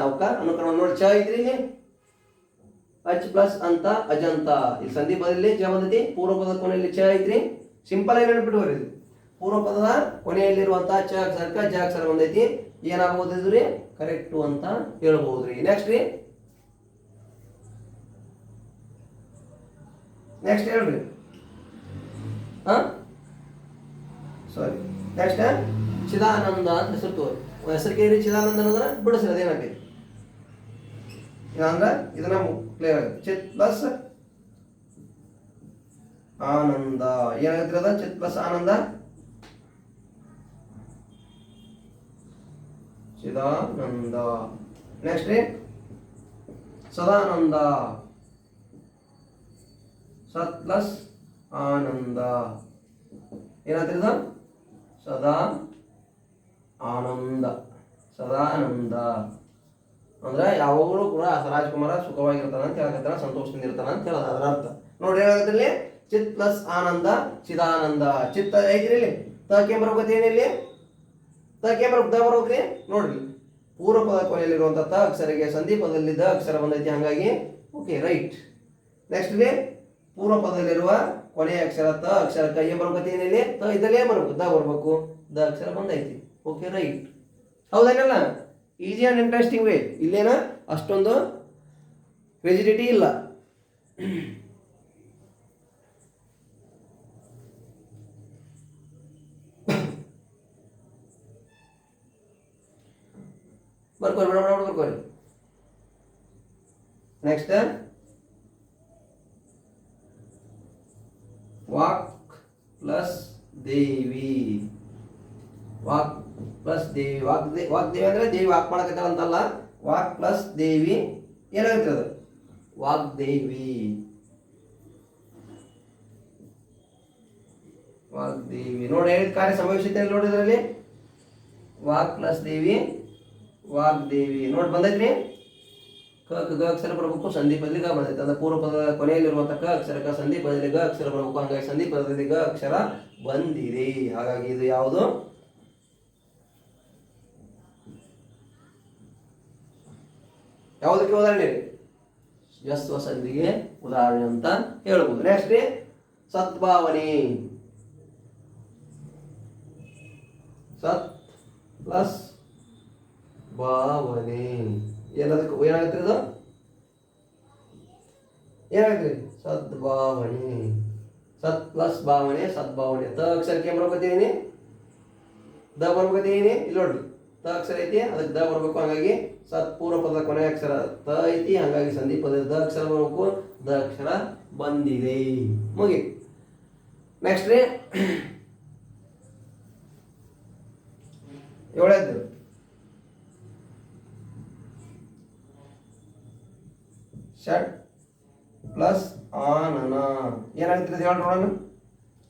ಅವಕ್ಕ ಅನುಕ್ರಮ ನೋಡಿ ಚ ಐತ್ರಿ ಇಲ್ಲಿ ಅಚ್ ಪ್ಲಸ್ ಅಂತ ಅಜಂತ ಇಲ್ಲಿ ಸಂಧಿ ಪದದಲ್ಲಿ ಜ ಬಂದೈತಿ ಪೂರ್ವ ಪದದ ಕೊನೆಯಲ್ಲಿ ಚ ಐತ್ರಿ ಸಿಂಪಲ್ ಆಗಿ ನೆನಪಿಟ್ಕೋರಿ ಪೂರ್ವ ಪದದ ಕೊನೆಯಲ್ಲಿರುವಂತಹ ಚ ಅಕ್ಷರಕ್ಕೆ ಜ ಅಕ್ಷರ ಬಂದೈತಿ ಏನಾಗಬಹುದ್ರಿ ಕರೆಕ್ಟು ಅಂತ ಹೇಳ್ಬಹುದ್ರಿ. ನೆಕ್ಸ್ಟ್ ರೀ ನೆಕ್ಸ್ಟ್ ಹೇಳ್ರಿ ಸಾರಿ ನೆಕ್ಸ್ಟ್ ಚಿದಾನಂದ ಅಂತ ಹೆಸರು ತೋರಿ ಹೆಸರು ಕೇಳಿ ಚಿದಾನಂದ ಅಂದ್ರೆ ಬಿಡಿಸ್ರಿ ಅದೇನಾಗೈತಿ ಇದಂದ್ರೆ ಇದನ್ನ ಕ್ಲಿಯರ್ ಆಗುತ್ತೆ ಚಿತ್ ಪ್ಲಸ್ ಆನಂದ ಏನಾಗತ್ರಿ ಅದ ಚಿತ್ ಪ್ಲಸ್ ಆನಂದ ಚಿದಾನಂದ. ನೆಕ್ಸ್ಟ್ ರೀ ಸದಾನಂದ ಸತ್ ಪ್ಲಸ್ ಆನಂದ ಏನಾಗ್ತದ ಸದಾ ಆನಂದ ಸದಾನಂದ ಅಂದ್ರೆ ಯಾವಾಗಲೂ ಕೂಡ ರಾಜ್ಕುಮಾರ ಸುಖವಾಗಿರ್ತಾನ ಅಂತ ಹೇಳಕತ್ತಾನ ಸಂತೋಷದಿಂದ ಇರ್ತಾನ ಅಂತ ಹೇಳೋದು ಅದರ ಅರ್ಥ ನೋಡ್ರಿ ಏನಾಗತ್ತಲ್ಲಿ ಚಿತ್ ಪ್ಲಸ್ ಆನಂದ ಚಿದಾನಂದ ಚಿತ್ತ ಐತ್ರಿ ಇಲ್ಲಿ ತಕ್ಕೆ ಬರೋಕತಿ ಏನಿಲ್ಲಿ ತಕ್ಕೆ ಬರ್ಬೇಕ್ರಿ ನೋಡ್ರಿ ಪೂರ್ವ ಪದ ಕೊನೆಯಲ್ಲಿರುವಂತ ತ ಅಕ್ಷರಕ್ಕೆ ಸಂಧಿ ಪದದಲ್ಲಿ ದ ಅಕ್ಷರ ಬಂದೈತಿ ಹಾಗಾಗಿ ಓಕೆ ರೈಟ್. ನೆಕ್ಸ್ಟ್ ಇಲ್ಲಿ ಪೂರ್ವ ಪದದಲ್ಲಿರುವ ಕೊನೆಯ ಅಕ್ಷರ ತ ಅಕ್ಷರಕ್ಕೆ ಏನ್ ಬರ್ಬೇಕತಿ ಏನಿಲ್ಲಿ ತ ಇದಲ್ಲೇ ಬರ್ಬೇಕು ದ ಬರ್ಬೇಕು ದ ಅಕ್ಷರ ಬಂದೈತಿ ಓಕೆ ರೈಟ್ ಹೌದೇನಲ್ಲ ಈಸಿ ಅಂಡ್ ಇಂಟ್ರೆಸ್ಟಿಂಗ್ ವೇ ಇಲ್ಲೇನ ಅಷ್ಟೊಂದು ವೆಜಿಡಿಟಿ ಇಲ್ಲ. ಬರ್ಕೋರಿ ನೆಕ್ಸ್ಟ್ ವಾಕ್ ಪ್ಲಸ್ ದೇವಿ ವಾಕ್ ಪ್ಲಸ್ ದೇವಿ ವಾಗ್ದೇವಿ ಅಂದ್ರೆ ದೇವಿ ವಾಕ್ ಮಾಡಕತ್ತಾಳ ಅಂತಲ್ಲ ವಾಕ್ ಪ್ಲಸ್ ದೇವಿ ಏನಾಗುತ್ತೆ ಅದು ವಾಗ್ದೇವಿ ನೋಡಿ ಹೇಳಿದ ಕಾರ್ಯ ಸಂಭವಿಸುತ್ತೆ ನೋಡಿದ್ರಲ್ಲಿ ವಾಕ್ ಪ್ಲಸ್ ದೇವಿ ವಾಗ್ದೇವಿ ನೋಡಿ ಬಂದೈತ್ರಿ ಕ ಗ ಅಕ್ಷರ ಬರಬೇಕು ಸಂಧಿ ಪದದಲ್ಲಿ ಗ ಬಂದೈತೆ ಅಂದ್ರೆ ಪೂರ್ವ ಪದದ ಕೊನೆಯಲ್ಲಿರುವಂತಹ ಕ ಅಕ್ಷರಕ್ಕೆ ಸಂಧಿ ಪದದಲ್ಲಿ ಗ ಅಕ್ಷರ ಬರಬೇಕು ಹಾಗಾಗಿ ಸಂಧಿ ಪದದಲ್ಲಿ ಗ ಅಕ್ಷರ ಬಂದಿದೆ ಹಾಗಾಗಿ ಇದು ಯಾವುದು ಯಾವುದಕ್ಕೆ ಉದಾಹರಣೆ ರೀ? ಜಸ್ವ ಸಂಧಿಗೆ ಉದಾಹರಣೆ ಅಂತ ಹೇಳ್ಬೋದು. ನೆಕ್ಸ್ಟ್ ರೀ ಸದ್ಭಾವನೆ. ಸತ್ ಪ್ಲಸ್ ಭಾವನೆ ಏನದಕ್ಕೆ ಏನಾಗುತ್ತೆ ಇದು? ಏನಾಗುತ್ತೆ? ಸದ್ಭಾವನೆ. ಸತ್ ಪ್ಲಸ್ ಭಾವನೆ ಸದ್ಭಾವನೆ. ತ ಅಕ್ಷರಕ್ಕೆ ಏನ್ ಬರ್ಕೋತೀನಿ? ದ ಬರ್ಕೋತೀನಿ. ಇಲ್ಲಿ ನೋಡ್ರಿ ತ ಅಕ್ಷರ ಐತಿ, ಅದಕ್ಕೆ ದ ಬರ್ಬೇಕು. ಹಾಗಾಗಿ ಸತ್ ಪೂರ್ವ ಪದದ ಕೊನೆ ಅಕ್ಷರ ತ ಐತಿ, ಹಾಗಾಗಿ ಸಂಧಿ ಪದ ದ ಅಕ್ಷರ ಬರ್ಬೇಕು. ದ ಅಕ್ಷರ ಬಂದಿದೆ. ಮುಗಿ. ನೆಕ್ಸ್ಟ್ ರೀ ಏಳದ್ದು ಷಟ್ ಪ್ಲಸ್ ಆನನ. ಏನಾಗ್ತದೆ ಹೇಳಿ ನೋಡೋಣ.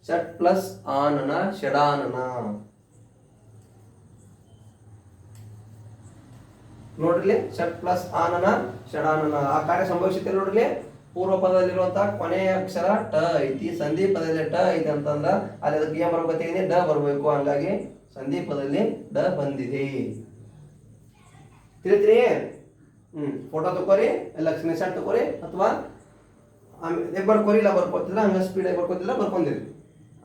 ಷಟ್ ಪ್ಲಸ್ ಆನನ ಷಡಾನನ. ನೋಡ್ರಿ ಷಟ್ ಪ್ಲಸ್ ಆನನ ಷಡಾನನ. ಆ ಕಾರ್ಯ ಸಂಭವಿಸುತ್ತೆ ನೋಡ್ರಿ. ಪೂರ್ವ ಪದದಲ್ಲಿರುವಂತಹ ಕೊನೆಯ ಅಕ್ಷರ ಟ ಐತಿ, ಸಂಧಿ ಪದದಲ್ಲಿ ಟ ಐತಿ ಅಂತಂದ್ರ ಅಲ್ಲಿ ಅದಕ್ಕೆ ಏನ್ ಬರ್ಬೇಕು? ಡ ಬರ್ಬೇಕು. ಹಂಗಾಗಿ ಸಂಧಿ ಪದದಲ್ಲಿ ಡ ಬಂದಿದೆ. ತಿಳಿತ್ರಿ? ಫೋಟೋ ತಗೋರಿ, ಎಲ್ಲ ಸ್ಕ್ರೀನ್ಶಾಟ್ ತಗೋರಿ, ಅಥವಾ ಬರ್ಕೋರಿ. ಇಲ್ಲ ಬರ್ಕೋತಿಲ್ಲ ಹಂಗ ಸ್ಪೀಡಾಗಿ ಬರ್ಕೋತಿಲ್ಲ ಬರ್ಕೊಂಡಿರಿ.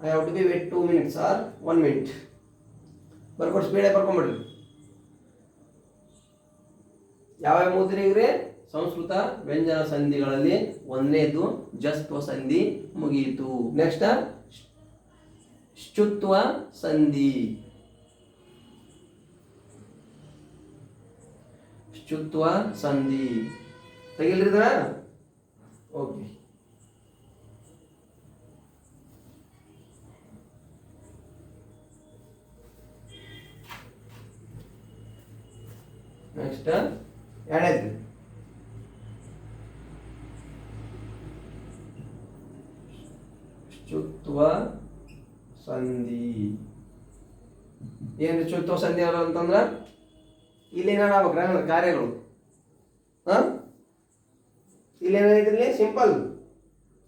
I have to be wait 2 minutes or 1 minute. ಬರ್ಕೊಟ್ಟು ಸ್ಪೀಡಾಗಿ ಬರ್ಕೊಂಡ್ಬಿಡ್ರಿ. ಯಾವ್ಯಾವ ಮುದ್ರೆಗ್ರೆ? ಸಂಸ್ಕೃತ ವ್ಯಂಜನ ಸಂಧಿಗಳಲ್ಲಿ ಒಂದನೇದು ಜಸ್ತ್ವ ಸಂಧಿ ಮುಗಿಯಿತು. ನೆಕ್ಸ್ಟ್ ಶ್ಚುತ್ವ ಸಂಧಿ. ಶ್ಚುತ್ವ ಸಂಧಿ ತೆಗಿಲ್ರಿ ಇದನ್ನ. ಓಕೆ. ನೆಕ್ಸ್ಟ್ ಎರಡನೇದು ಶ್ಚುತ್ವ ಸಂಧಿ. ಏನು ಶ್ಚುತ್ವ ಸಂಧಿ ಅಂತಂದ್ರ ಇಲ್ಲಿ ಏನಾಗ್ಬೇಕು ಕಾರ್ಯಗಳು? ಇಲ್ಲಿ ಏನಾಗಿದ್ರಲ್ಲಿ ಸಿಂಪಲ್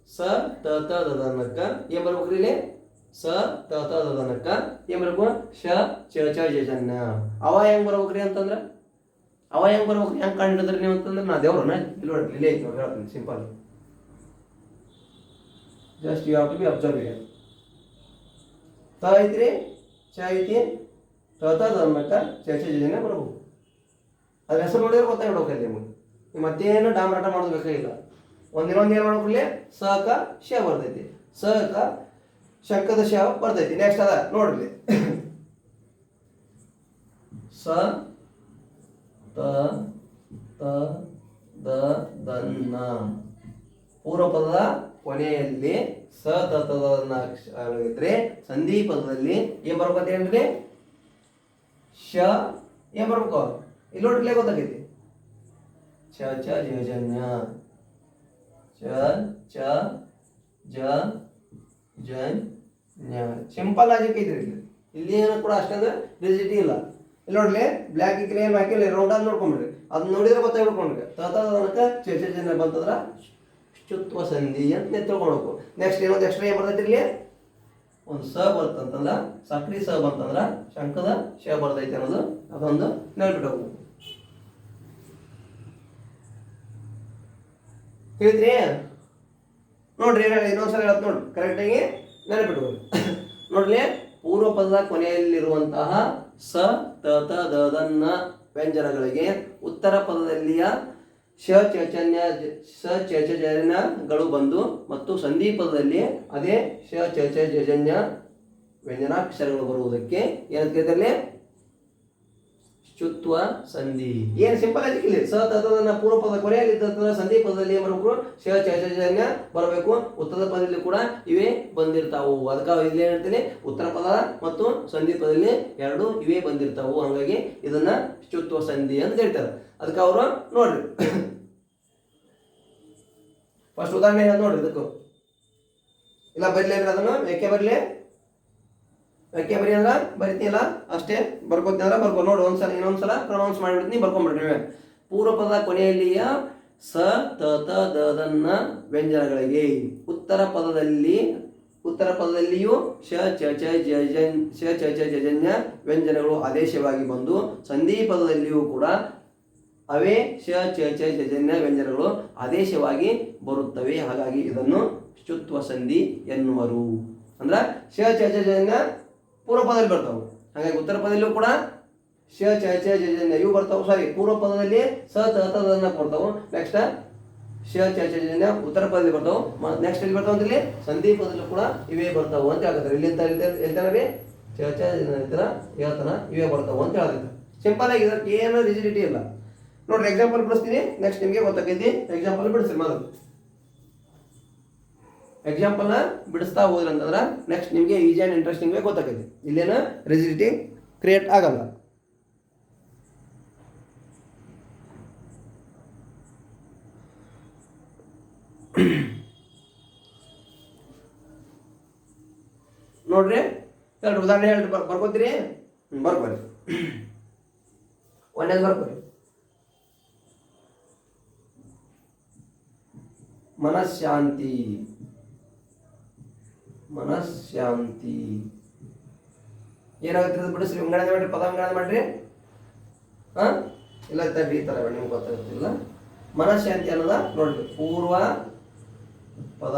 ಸ ತ ತ ದನಕ್ಕ ಏನ್ ಬರ್ಬೇಕ್ರಿ? ಇಲ್ಲಿ ಸ ತ ತ ದನಕ್ಕ ಏನ್ ಬರ್ಬೇಕು? ಶ ಚ ಚ ಜಜನ್ನ. ಅವ ಹೆಂಗ್ ಬರ್ಬೇಕ್ರಿ ಅಂತಂದ್ರ ಅವ ಹೆಂಗ್ ಬರ್ಬೇಕ್ರಿ? ಹೆಂಗ್ ಕಂಡಿದ್ರಿ ನೀವು ಅಂತಂದ್ರೆ ನಾ ದೇವ್ರನ್ನ ಇಲ್ಲಿ ನೋಡ್ರಿ ಇಲ್ಲೇ ಐತಿ ನೋಡ್ರಿ ಹೇಳ್ತೀನಿ simple. Just you have to be observe here. ತ ಐತ್ರಿ, ಚ ಐತಿ, ತ ತ ದನಕ್ಕ ಚ ಚ ಜಜನ್ನ ಬರ್ಬೇಕು. ಅದ್ರ ಹೆಸರು ನೋಡಿದ್ರೆ ಗೊತ್ತಾಗ್ಬಿಡ್ಬೇಕಲ್ಲಿ ನಿಮಗೆ. ಮತ್ತೇನು ಡಾಮರಾಟ ಮಾಡೋದು ಬೇಕಾಗಿಲ್ಲ. ಒಂದಿನೊಂದು ಏನು ಮಾಡ್ಬೇಕಲ್ಲಿ? ಸ ಕ ಶ ಬರ್ತೈತಿ, ಸ ಕ ಶಂಕದ ಶ ಬರ್ತೈತಿ. ನೆಕ್ಸ್ಟ್ ಅದ ನೋಡ್ರಿ ಸ ತ ತ ದ ದನ್ನ. ಪೂರ್ವ ಪದದ ಕೊನೆಯಲ್ಲಿ ಸ ತ ತ ದನ್ನ ಇದ್ರೆ ಸಂಧಿ ಪದದಲ್ಲಿ ಏನ್ ಬರ್ಬೇಕಂತೇನ್ರಿ? ಶ ಏನ್ ಬರ್ಬೇಕು? ಇಲ್ಲಿ ನೋಡ್ಲಿಕ್ಕೆ ಗೊತ್ತಾಗೈತಿ. ಚ ಚ ಜಜನ್ಯ. ಚ ಚ ಜ ಜನ್ಯ. ಸಿಂಪಲ್ ಲಾಜಿಕ್ ಐತ್ರಿ. ಇಲ್ಲಿ ಏನು ಕೂಡ ಅಷ್ಟೊಂದು ರಿಜಿಡಿಟಿ ಇಲ್ಲ. ಇಲ್ಲಿ ನೋಡ್ಲಿ ಬ್ಲ್ಯಾಕ್ ಏನು ಹಾಕಿಲ್ಲ, ರೌಂಡ್ ಆಗಿ ನೋಡ್ಕೊಂಡ್ಬಿಡ್ರಿ. ಅದನ್ನ ನೋಡಿದ್ರೆ ಗೊತ್ತಾಗ್ಬಿಡ್ಕೊಂಡ್ರಿ. ತನಕ ಚ ಚ ಜನ ಬಂತಂದ್ರ ಶ್ಚುತ್ವ ಸಂಧಿ ಅಂತ ತಿಳ್ಕೊಳ್ಬೇಕು. ನೆಕ್ಸ್ಟ್ ಏನೊಂದು ಎಕ್ಸ್ಟ್ರಾ ಏನ್ ಬರ್ತೈತಿ? ಇಲ್ಲಿ ಒಂದು ಸ ಬರ್ತಂತಂದ್ರ ಸಕ್ರಿ ಸ ಬಂತಂದ್ರ ಶಂಕದ ಶ ಬರ್ತೈತಿ ಅನ್ನೋದು ಅದೊಂದು ನೆನಪಿಟ್ಕೋಬೇಕು. ತಿಳಿದ್ರಿ? ನೋಡ್ರಿ ಇನ್ನೊಂದ್ಸಲ ಹೇಳತ್ ನೋಡ್ರಿ, ಕರೆಕ್ಟಾಗಿ ನೆನಪಿಟ್ಕೊಳ್ಳಿ. ನೋಡ್ಲಿ ಪೂರ್ವ ಪದದ ಕೊನೆಯಲ್ಲಿರುವಂತಹ ಸ ತ ತ ದ ದನ್ನ ವ್ಯಂಜನಗಳಿಗೆ ಉತ್ತರ ಪದದಲ್ಲಿಯ ಶ ಚಚನ್ಯ ಸ ಚ ಜನ್ಯಗಳು ಬಂದು ಮತ್ತು ಸಂಧಿ ಪದದಲ್ಲಿ ಅದೇ ಶ ಚ ಜಜನ್ಯ ವ್ಯಂಜನಾಕ್ಷರಗಳು ಬರುವುದಕ್ಕೆ ಏನಂತ ಕರೀತಾರೆ? ಶ್ಚುತ್ವ ಸಂಧಿ. ಏನ್ ಸಿಂಪಲ್ ಆಗಿ ಇಲ್ಲಿ ಸ ತದನ ಪೂರ್ವ ಪದ ಕೊನೆಯಲ್ಲಿ ಸಂಧಿ ಪದದಲ್ಲಿ ಏನ್ ಬರಬೇಕು? ಶ ಚ ಜನ್ಯ ಬರಬೇಕು. ಉತ್ತರ ಪದದಲ್ಲಿ ಕೂಡ ಇವೇ ಬಂದಿರ್ತಾವು. ಅದಕ್ಕೆ ಇಲ್ಲಿ ಏನ್ ಹೇಳ್ತೀನಿ? ಉತ್ತರ ಪದ ಮತ್ತು ಸಂಧಿ ಪದದಲ್ಲಿ ಎರಡು ಇವೇ ಬಂದಿರ್ತಾವು. ಹಂಗಾಗಿ ಇದನ್ನ ಶ್ಚುತ್ವ ಸಂಧಿ ಅಂತ ಹೇಳ್ತಾರೆ. ಅದಕ್ಕೆ ಅವರು ನೋಡ್ರಿ ಫಸ್ಟ್ ಉದಾಹರಣೆ ನೋಡ್ರಿ. ಇದಕ್ಕೂ ಇಲ್ಲ ಬರಲಿ ಅಂದ್ರೆ ಅದನ್ನು ಯಾಕೆ ಬರಲಿ ಯಾಕೆ ಬರಿ ಅಂದ್ರ ಬರಿತೀನಿಲ್ಲ ಅಷ್ಟೇ. ಬರ್ಕೋತೀನಿ ಅಂದ್ರೆ ಬರ್ಕೊ ನೋಡಿ. ಒಂದ್ಸಲ ಇನ್ನೊಂದ್ಸಲ ಪ್ರೊನೌನ್ಸ್ ಮಾಡಿಬಿಡ್ತೀನಿ, ಬರ್ಕೊಂಡ್ಬಿಡ್ರಿ ನೀವೇ. ಪೂರ್ವ ಪದದ ಕೊನೆಯಲ್ಲಿಯ ಸ ತ ತ ದ ದನ್ನ ವ್ಯಂಜನಗಳಿಗೆ ಉತ್ತರ ಪದದಲ್ಲಿಯೂ ಶ ಚ ಚ ಜಜನ್ಯ ವ್ಯಂಜನಗಳು ಆದೇಶವಾಗಿ ಬಂದು ಸಂಧಿ ಪದದಲ್ಲಿಯೂ ಕೂಡ ಅವೇ ಶ ಚ ಚ ಜಜನ್ಯ ವ್ಯಂಜನಗಳು ಆದೇಶವಾಗಿ ಬರುತ್ತವೆ. ಹಾಗಾಗಿ ಇದನ್ನು ಶ್ಚುತ್ವ ಸಂಧಿ ಎನ್ನುವರು. ಅಂದ್ರೆ ಶ ಚ ಚ ಜಜನ್ಯ ಪೂರ್ವ ಪದದಲ್ಲಿ ಬರ್ತಾವೆ. ಹಾಗಾಗಿ ಉತ್ತರ ಪದದಲ್ಲೂ ಕೂಡ ಶ ಚ ಚ ಜಜನ್ಯ ಇವು ಬರ್ತಾವೆ. ಸಾರಿ, ಪೂರ್ವ ಪದದಲ್ಲಿ ಸ ತ ತ ಬರ್ತಾವೆ. ನೆಕ್ಸ್ಟ್ ಶ ಚ ಚ ಜಜನ್ಯ ಉತ್ತರ ಪದದಲ್ಲಿ ಬರ್ತಾವೆ. ನೆಕ್ಸ್ಟ್ ಎಲ್ಲಿ ಬರ್ತಾವೆ ಅಂದ್ರೆ ಸಂಧಿ ಪದದಲ್ಲೂ ಕೂಡ ಇವೇ ಬರ್ತಾವೆ ಅಂತ ಹೇಳ್ತಾರೆ. ಇಲ್ಲಿ ಹೇಳ್ತಾನೆ ಚ ಚ ಹೇಳ್ತಾನ ಇವೇ ಬರ್ತಾವೆ ಅಂತ ಹೇಳ್ತಾರೆ. ಸಿಂಪಲ್ ಆಗಿ ಇದಕ್ಕೆ ಏನು ರಿಜಿಡಿಟಿ ಇಲ್ಲ. ನೋಡ್ರಿ ಎಕ್ಸಾಂಪಲ್ ಬಿಡಿಸ್ತೀನಿ, ನೆಕ್ಸ್ಟ್ ನಿಮಗೆ ಗೊತ್ತಾಗೈತಿ. ಎಕ್ಸಾಂಪಲ್ ಬಿಡಿಸ್ರಿ ಮೊದಲು. ಎಕ್ಸಾಂಪಲ್ನ ಬಿಡಿಸ್ತಾ ಹೋದ್ರಿ ಅಂತಂದ್ರೆ ನೆಕ್ಸ್ಟ್ ನಿಮಗೆ ಈಜಿ ಆ್ಯಂಡ್ ಇಂಟ್ರೆಸ್ಟಿಂಗ್ ವೇ ಗೊತ್ತಾಗೈತಿ. ಇಲ್ಲೇನು ರಿಜಿಡಿಟಿ ಕ್ರಿಯೇಟ್ ಆಗಲ್ಲ. ನೋಡ್ರಿ ಎರಡು ಉದಾಹರಣೆ ಹೇಳ್ರಿ, ಬರ್ಕೋತೀರಿ? ಬರ್ಕೋರಿ. ಒಂದೇದು ಬರ್ಕೋರಿ. ಮನಃಶಾಂತಿ. ಮನಃಶಾಂತಿ ಏನಾಗುತ್ತೆ ಬಿಡಿಸ್ರಿ, ವಿಂಗಡಣೆ ಮಾಡ್ರಿ, ಪದ ವಿಂಗಡಣೆ ಮಾಡ್ರಿ. ಇಲ್ಲ ತಡ್ರಿ, ಈ ತರ ನಿಮ್ಗೆ ಗೊತ್ತಾಗುತ್ತಿಲ್ಲ. ಮನಃಶಾಂತಿ ಅನ್ನೋದ ನೋಡ್ರಿ, ಪೂರ್ವ ಪದ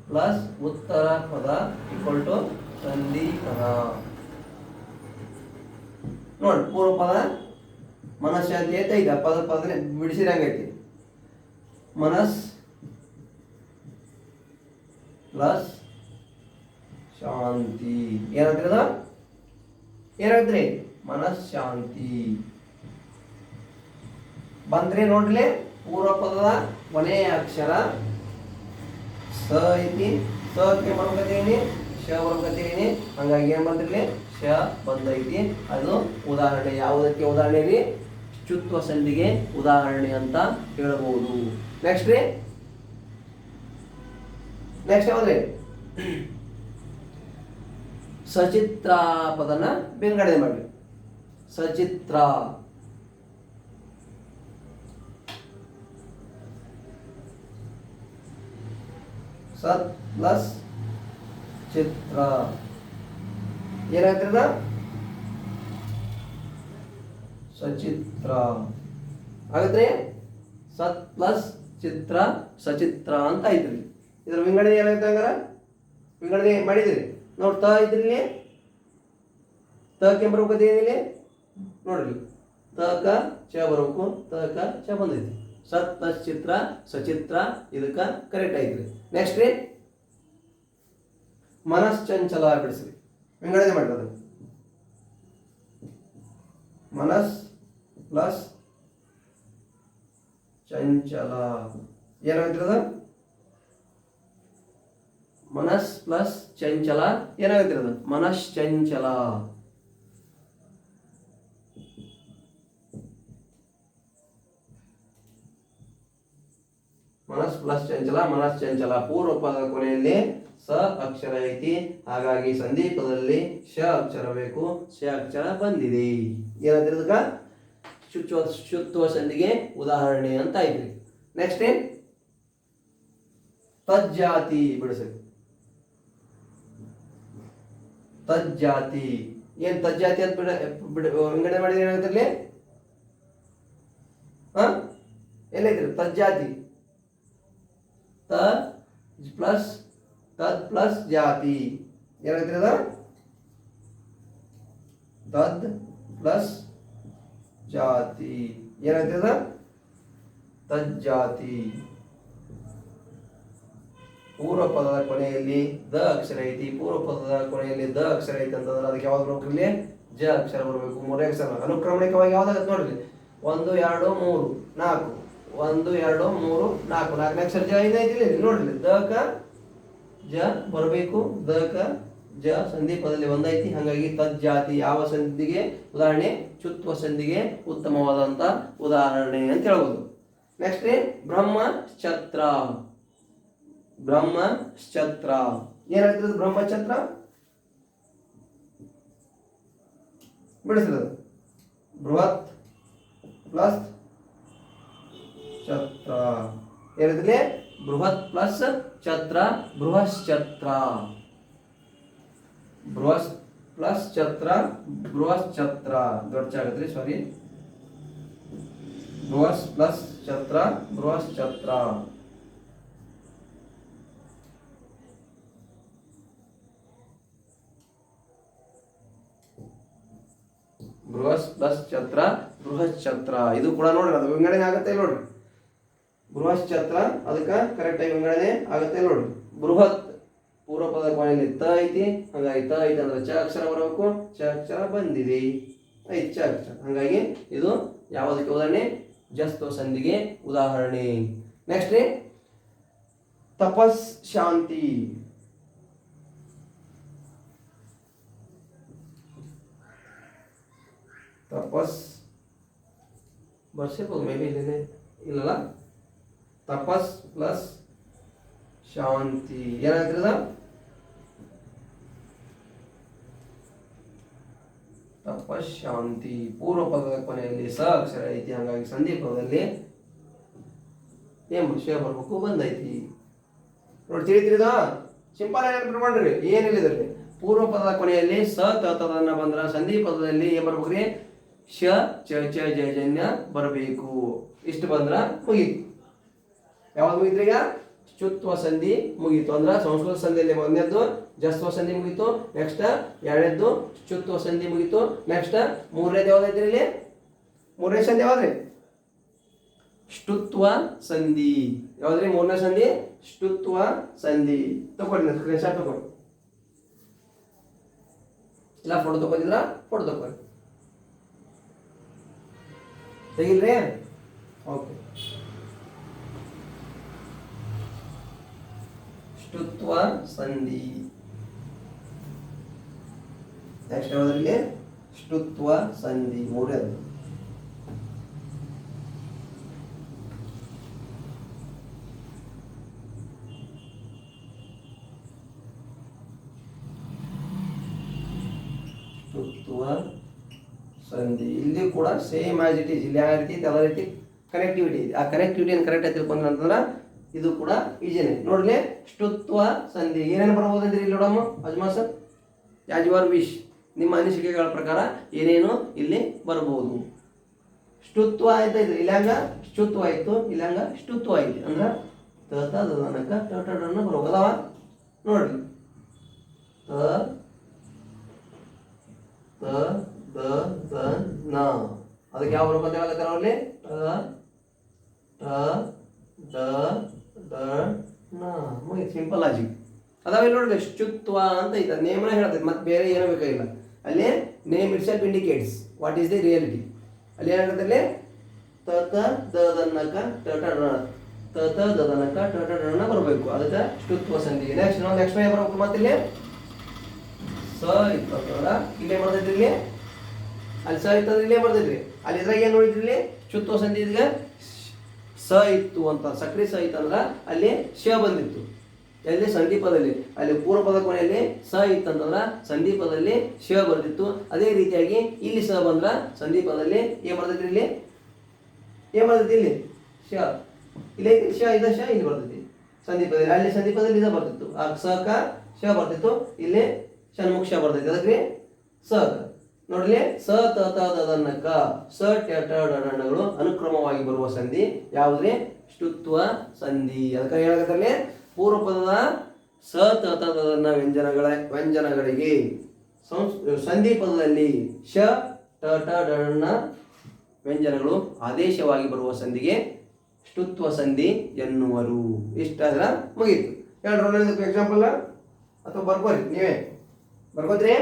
ಪ್ಲಸ್ ಉತ್ತರ ಪದ ಈಕ್ವಲ್ ಟು ಸಂಧಿ ಪದ. ನೋಡಿ ಪೂರ್ವ ಪದ ಮನಃಶಾಂತಿ ಐತೆ, ಈಗ ಪದ ಪದ ಬಿಡಿಸಿರಂಗೈತಿ. ಮನಸ್ ಪ್ಲಸ್ ಶಾಂತಿ ಏನಾಗ್ತದ? ಏನಾಗ್ತದ್ರಿ? ಮನಃಶಾಂತಿ ಬಂದ್ರಿ. ನೋಡ್ರಿ ಪೂರ್ವ ಪದದ ಕೊನೆಯ ಅಕ್ಷರ ಸ ಐತಿ, ಸಕ್ಕೆ ಬರ್ಬೇಕಂತೀನಿ, ಶ ಬರ್ಬೇಕಂತೀನಿ. ಹಂಗಾಗಿ ಏನ್ ಬಂದ್ರಿ? ಶ ಬಂದೈತಿ. ಅದು ಉದಾಹರಣೆ. ಯಾವುದಕ್ಕೆ ಉದಾಹರಣೆ ರೀ? ಶ್ಚುತ್ವ ಸಂಧಿಗೆ ಉದಾಹರಣೆ ಅಂತ ಹೇಳಬಹುದು. ನೆಕ್ಸ್ಟ್ ರೀ, ನೆಕ್ಸ್ಟ್ ಯಾವ್ದ್ರಿ? ಸಚಿತ್ರ ಪದನ ವಿಂಗಡಣೆ ಮಾಡಿ. ಸಚಿತ್ರ ಸತ್ ಪ್ಲಸ್ ಚಿತ್ರ ಏನಾಗ್ತದ? ಸಚಿತ್ರ ಆಗತ್ರಿ. ಸತ್ ಪ್ಲಸ್ ಚಿತ್ರ ಸಚಿತ್ರ ಅಂತ ಐತ್ರಿ. ಇದ್ರ ವಿಂಗಡಣೆ ಏನಾಗುತ್ತೆ ಹಂಗಾರ? ವಿಂಗಡಣೆ ಮಾಡಿದ್ರಿ ನೋಡ್ತಾ ಇದ್ರಿ. ತಕ್ಕೆ ಬರ್ಬೇಕು ಏನಿಲ್ಲ ನೋಡ್ರಿ, ತಕ ಚ ಬರ್ಬೇಕು, ತಕ ಚ ಬಂದೈತಿ. ಸತ್ ಪ್ಲಸ್ ಚಿತ್ರ ಸಚಿತ್ರ ಇದಕ್ಕ ಕರೆಕ್ಟ್ ಐತ್ರಿ. ನೆಕ್ಸ್ಟ್ ರೀ, ಮನಶ್ಚಂಚಲ ಬಿಡಿಸ್ರಿ, ವಿಂಗಡಣೆ ಮಾಡಿರೋದು. ಮನಸ್ ಪ್ಲಸ್ ಚಂಚಲ ಏನಾಗ್ತಿರದ? ಮನಸ್ ಪ್ಲಸ್ ಚಂಚಲ ಏನಾಗ್ತಿರೋದು? ಮನಶ್ಚಂಚಲ. ಮನಸ್ ಪ್ಲಸ್ ಚಂಚಲ, ಮನಶ್ಚಂಚಲ. ಪೂರ್ವ ಪದದ ಕೊನೆಯಲ್ಲಿ ಸ ಅಕ್ಷರ ಐತಿ, ಹಾಗಾಗಿ ಸಂಧಿ ಪದದಲ್ಲಿ ಶ ಅಕ್ಷರ ಬೇಕು. ಶ ಅಕ್ಷರ ಬಂದಿದೆ. ಏನಾದ್ರದಕ್ಕ? ಶುತ್ವ ಸಂಧಿಗೆ ಉದಾಹರಣೆ ಅಂತ ಐತ್ರಿ. ನೆಕ್ಸ್ಟ್ ತಜ್ಜಾತಿ ಬಿಡಿಸಿ. ತಜ್ಜಾತಿ ಏನ್ ತಜ್ಜಾತಿ ಅಂತ ವಿಂಗಡಣೆ ಮಾಡಿದ್ರೆ ಏನಾಗುತ್ತೆ? ಎಲ್ಲೈತ್ರಿ ತಜ್ಜಾತಿ? ತ ಪ್ಲಸ್ ತದ್ ಪ್ಲಸ್ ಜಾತಿ ಏನಾಗ್ತದೆ? ಅದ ತದ್ ಪ್ಲಸ್ ಜಾತಿ ಏನಾಗ್ತದ? ತಜ್ಜಾತಿ. ಪೂರ್ವ ಪದದ ಕೊನೆಯಲ್ಲಿ ದ ಅಕ್ಷರ ಐತಿ, ಪೂರ್ವ ಪದದ ಕೊನೆಯಲ್ಲಿ ದ ಅಕ್ಷರ ಐತಿ ಅಂತಂದ್ರೆ ಅದಕ್ಕೆ ಯಾವ್ದು ಬರ್ಬೇಕು? ಇಲ್ಲಿ ಜ ಅಕ್ಷರ ಬರಬೇಕು. ಮೂರೇ ಅಕ್ಷರ ಅನುಕ್ರಮಣಿಕವಾಗಿ ಯಾವ್ದಾಗತ್ತೆ ನೋಡ್ರಿ. 1 2 3 4 1 2 3 4 ನಾಲ್ಕನೇ ಅಕ್ಷರ ಜ ಐತಿ ನೋಡ್ರಿ. ದ ಕ ಜ ಬರಬೇಕು. ದ ಕ ಜ ಸಂಧಿ ಪದದಲ್ಲಿ ಒಂದೈತಿ, ಹಾಗಾಗಿ ತಜ್ಜಾತಿ ಯಾವ ಸಂಧಿಗೆ ಉದಾಹರಣೆ? ಚುತ್ವ ಸಂಧಿಗೆ ಉತ್ತಮವಾದಂತ ಉದಾಹರಣೆ ಅಂತ ಹೇಳ್ಬೋದು. ನೆಕ್ಸ್ಟ್ ಬ್ರಹ್ಮಶ್ಚತ್ರ. ಬ್ರಹ್ಮಶ್ಚತ್ರ ಏನಾಗ್ತದೆ? ಬ್ರಹ್ಮಛತ್ರ ಬಿಡಿಸಿರೋದು. ಬೃಹತ್ ಪ್ಲಸ್ ಛತ್ರ ಏನಿದೆ? ಬೃಹತ್ ಪ್ಲಸ್ ಛತ್ರ, ಬೃಹಶ್ಚತ್ರ. ಬೃಹತ್ ಪ್ಲಸ್ ಛತ್ರ, ಬೃಹಶ್ಚತ್ರ. ದೊಡ್ಡ ಆಗತ್ರಿ, ಸಾರಿ. ಬೃಹಸ್ ಪ್ಲಸ್ ಛತ್ರ ಬೃಹಸ್ ಛತ್ರ. ಬೃಹಸ್ ಪ್ಲಸ್ ಛತ್ರ ಬೃಹತ್ ಛತ್ರ. ಇದು ಕೂಡ ನೋಡ್ರಿ ಅದು ವಿಂಗಡಣೆ ಆಗುತ್ತೆ ನೋಡ್ರಿ. ಬೃಹತ್ ಛತ್ರ ಅದಕ್ಕೆ ಕರೆಕ್ಟ್ ಆಗಿ ವಿಂಗಡಣೆ ಆಗುತ್ತೆ ನೋಡ್ರಿ. ಬೃಹತ್ ಪೂರ್ವ ಪದ ಕೊನೆಯಲ್ಲಿ ತ ಐತಿ, ಹಂಗಾಗಿ ತ ಐತಿ ಅಂದ್ರೆ ಚ ಅಕ್ಷರ ಬರಬೇಕು. ಚ ಅಕ್ಷರ ಬಂದಿದೆ, ಐತಿ ಚ ಅಕ್ಷರ. ಹಂಗಾಗಿ ಇದು ಯಾವುದಕ್ಕೆ ಉದಾಹರಣೆ? ಜಸ್ತ್ವ ಸಂಧಿಗೆ ಉದಾಹರಣೆ. ನೆಕ್ಸ್ಟ್ ರೀ ತಪಸ್ ಶಾಂತಿ. ತಪಸ್ ಬರ್ಸಿರ್ಬೋದು ಮೇ ಬಿ ಇಲ್ಲೇ ಇಲ್ಲಲ್ಲ. ತಪಸ್ ಪ್ಲಸ್ ಶಾಂತಿ ಏನಾಗ್ತದ? ತಪಸ್ ಶಾಂತಿ. ಪೂರ್ವ ಪದದ ಕೊನೆಯಲ್ಲಿ ಸ ಅಕ್ಷರ ಐತಿ, ಹಂಗಾಗಿ ಸಂಧಿ ಪದದಲ್ಲಿ ಏನ್ ವಿಷಯ ಬರ್ಬೇಕು ಬಂದೈತಿ ನೋಡಿ. ತಿಳಿದ ಸಿಂಪಲ್ ಆಗಿ ನೆನಪು ಮಾಡ್ರಿ, ಏನಿಲ್ಲ ಇದರಲ್ಲಿ. ಪೂರ್ವ ಪದದ ಕೊನೆಯಲ್ಲಿ ಸ ತತದನ್ನ ಬಂದ್ರ ಸಂಧಿ ಪದದಲ್ಲಿ ಏನ್ ಬರ್ಬೇಕ್ರಿ? ಶ ಚ ಚ ಜ ಜನ್ಯ ಬರಬೇಕು. ಇಷ್ಟು ಬಂದ್ರ ಮುಗೀತು. ಯಾವ್ದು ಮುಗಿತ್ರಿ? ಈಗ ಶ್ಚುತ್ವ ಸಂಧಿ ಮುಗೀತು. ಅಂದ್ರ ಸಂಸ್ಕೃತ ಸಂಧಿಯಲ್ಲಿ ಒಂದನೇದ್ದು ಜಸ್ತ್ವ ಸಂಧಿ ಮುಗೀತು. ನೆಕ್ಸ್ಟ್ ಎರಡನೇದ್ದು ಶ್ಚುತ್ವ ಸಂಧಿ ಮುಗೀತು. ನೆಕ್ಸ್ಟ್ ಮೂರನೇದು ಯಾವ್ದೈತ್ರಿ ಇಲ್ಲಿ? ಮೂರನೇ ಸಂಧಿ ಯಾವ್ದ್ರಿ? ಷ್ಟುತ್ವ ಸಂಧಿ. ಯಾವ್ದ್ರಿ ಮೂರನೇ ಸಂಧಿ? ಷ್ಟುತ್ವ ಸಂಧಿ. ತಗೊಳ್ಳಿ ಸ್ಕ್ರೀನ್ ಶಾಟ್ ತಗೊಳ್ಳಿ, ಇಲ್ಲ ಫೋಟೋ ತಗೊಂಡಿದ್ರ ಫೋಟೋ ತಗೊಳ್ಳಿ. ತೆಗಿಲ್ರಿ? ಓಕೆ. ಷ್ಟುತ್ವ ಸಂಧಿ. ನೆಕ್ಸ್ಟ್ ಯಾವ್ದ್ರಲ್ಲಿ? ಷ್ಟುತ್ವ ಸಂಧಿ ಮೂರನೇದು. ಷ್ಟುತ್ವ ಸಂಧಿ. ಇಲ್ಲಿ ಕೂಡ ಸೇಮ್ ಆಸ್ ಇಟ್ ಈಸ್. ಇಲ್ಲಿ ಯಾವ ರೀತಿ ಅದೇ ರೀತಿ ಕನೆಕ್ಟಿವಿಟಿ ಇದೆ. ಆ ಕನೆಕ್ಟಿವಿಟಿಯನ್ನು ಕರೆಕ್ಟ್ ಆಗಿ ತಿಳ್ಕೊಂಡ್ರೆ ಅಂತಂದ್ರೆ ಇದು ಕೂಡ ಈಜಿನೇ ನೋಡ್ಲಿ. ಷ್ಟುತ್ವ ಸಂಧಿ ಏನೇನು ಬರ್ಬೋದಂದ್ರೆ ಇಲ್ಲಿ ನೋಡಮ್ಮ ಅಜ್ಮಾಸ್, ಯಾಸ್ ಯುವರ್ ವಿಶ್, ನಿಮ್ಮ ಅನಿಸಿಕೆಗಳ ಪ್ರಕಾರ ಏನೇನು ಇಲ್ಲಿ ಬರ್ಬೋದು. ಷ್ಟುತ್ವ ಆಯ್ತಾ ಇದ್ರಿ, ಇಲ್ಲಾಂಗ ಷ್ಟುತ್ವ ಆಯ್ತು, ಇಲ್ಲಾಂಗ ಷ್ಟುತ್ವ ಐತಿ. ಅಂದ್ರೆ ತನಕ ಟಟಡನ್ನ ಬರೋದವ ನೋಡ್ರಿ. ತ ದ ದ ನ ಅದಕ್ಕೆ ಯಾವ ಬರಬೇಕು ಅಂತ ಹೇಳಕತ್ತಾರ ಅವರಲ್ಲಿ? ಟ ಡ ದ ನ. ಮುಗಿತು, ಸಿಂಪಲ್ ಲಾಜಿಕ್ ಅದಾವೆ ನೋಡ್ರಿ. ಶ್ಚುತ್ವ ಅಂತ ಐತೆ, ನೇಮನ ಹೇಳ್ತೈತೆ, ಮತ್ತೆ ಬೇರೆ ಏನೂ ಬೇಕಾಗಿಲ್ಲ. ಅಲ್ಲಿ name it self indicates what is the reality. ಅಲ್ಲಿ ಏನಾಗುತ್ತೆ? ಅಲ್ಲಿ ತ ತ ದ ದನಕ ಟ ಟ ಡ, ತ ತ ದ ದನಕ ಟ ಟ ಡ ಬರಬೇಕು. ಅದಕ್ಕೆ ಷ್ಟುತ್ವ ಸಂಧಿ. ನೆಕ್ಸ್ಟ್ ನೆಕ್ಸ್ಟ್ ಏನು ಬರಬೇಕು? ಮತ್ತೆ ಇಲ್ಲಿ ಸ ಇತ್ತಂದ್ರ ಇಲ್ಲೇ ಬರ್ತೈತ್ರಿ. ಇಲ್ಲಿ ಅಲ್ಲಿ ಸ ಇತ್ತಂದ್ರೆ ಇಲ್ಲೇ ಬರ್ತೈತ್ರಿ. ಅಲ್ಲಿ ಇದ್ರಾಗ ಏನು ನೋಡಿದ್ರಿ? ಇಲ್ಲಿ ಷ್ಟುತ್ವ ಸಂಧಿ ಇದ್ಗ ಸ ಇತ್ತು ಅಂತ, ಸಕ್ರಿ ಸ ಇತ್ತಂದ್ರ ಅಲ್ಲಿ ಶ ಬಂದಿತ್ತು. ಎಲ್ಲಿ? ಸಂಧಿ ಪದದಲ್ಲಿ. ಅಲ್ಲಿ ಪೂರ್ವ ಪದ ಕೊನೆಯಲ್ಲಿ ಸ ಇತ್ತಂತಂದ್ರ ಸಂಧಿ ಪದದಲ್ಲಿ ಶ ಬರ್ತಿತ್ತು. ಅದೇ ರೀತಿಯಾಗಿ ಇಲ್ಲಿ ಸ ಬಂದ್ರ ಸಂಧಿ ಪದದಲ್ಲಿ ಏನ್ ಬರ್ತೈತ್ರಿ? ಇಲ್ಲಿ ಏನ್ ಬರ್ತೈತಿ? ಇಲ್ಲಿ ಶ. ಇಲ್ಲಿ ಶ ಇದ ಶ ಇಲ್ಲಿ ಬರ್ತೈತಿ ಸಂಧಿ ಪದದಲ್ಲಿ. ಅಲ್ಲಿ ಸಂಧಿ ಪದದಲ್ಲಿ ಇದ ಬರ್ತಿತ್ತು, ಆ ಸ ಕ ಶ ಬರ್ತಿತ್ತು. ಇಲ್ಲಿ ಷಣ್ಮುಖ ಶ ಬರ್ತೈತಿ. ಅದಕ್ಕೆ ಸ ನೋಡ್ಲಿ. ಸ ತ ತ ದ ಕ ಸ ಟ ಟ ಡ ಗಳು ಅನುಕ್ರಮವಾಗಿ ಬರುವ ಸಂಧಿ ಯಾವುದ್ರಿ? ಷ್ಟುತ್ವ ಸಂಧಿ. ಅದಕ್ಕೆ ಹೇಳಕತ್ತಲ್ಲಿ ಪೂರ್ವ ಪದದ ಸ ತ ತ ದ ವ್ಯಂಜನಗಳಿಗೆ ಸಂಧಿ ಪದದಲ್ಲಿ ಶ ಟ ಟ ಡ ವ್ಯಂಜನಗಳು ಆದೇಶವಾಗಿ ಬರುವ ಸಂಧಿಗೆ ಷ್ಟುತ್ವ ಸಂಧಿ ಎನ್ನುವರು. ಇಷ್ಟಾದ್ರ ಮುಗೀತು. ಹೇಳ್ರಿ ಎಕ್ಸಾಂಪಲ್ ಅಥವಾ ಬರ್ಕೋರಿ, ನೀವೇ ಬರ್ಕೋದ್ರಿ.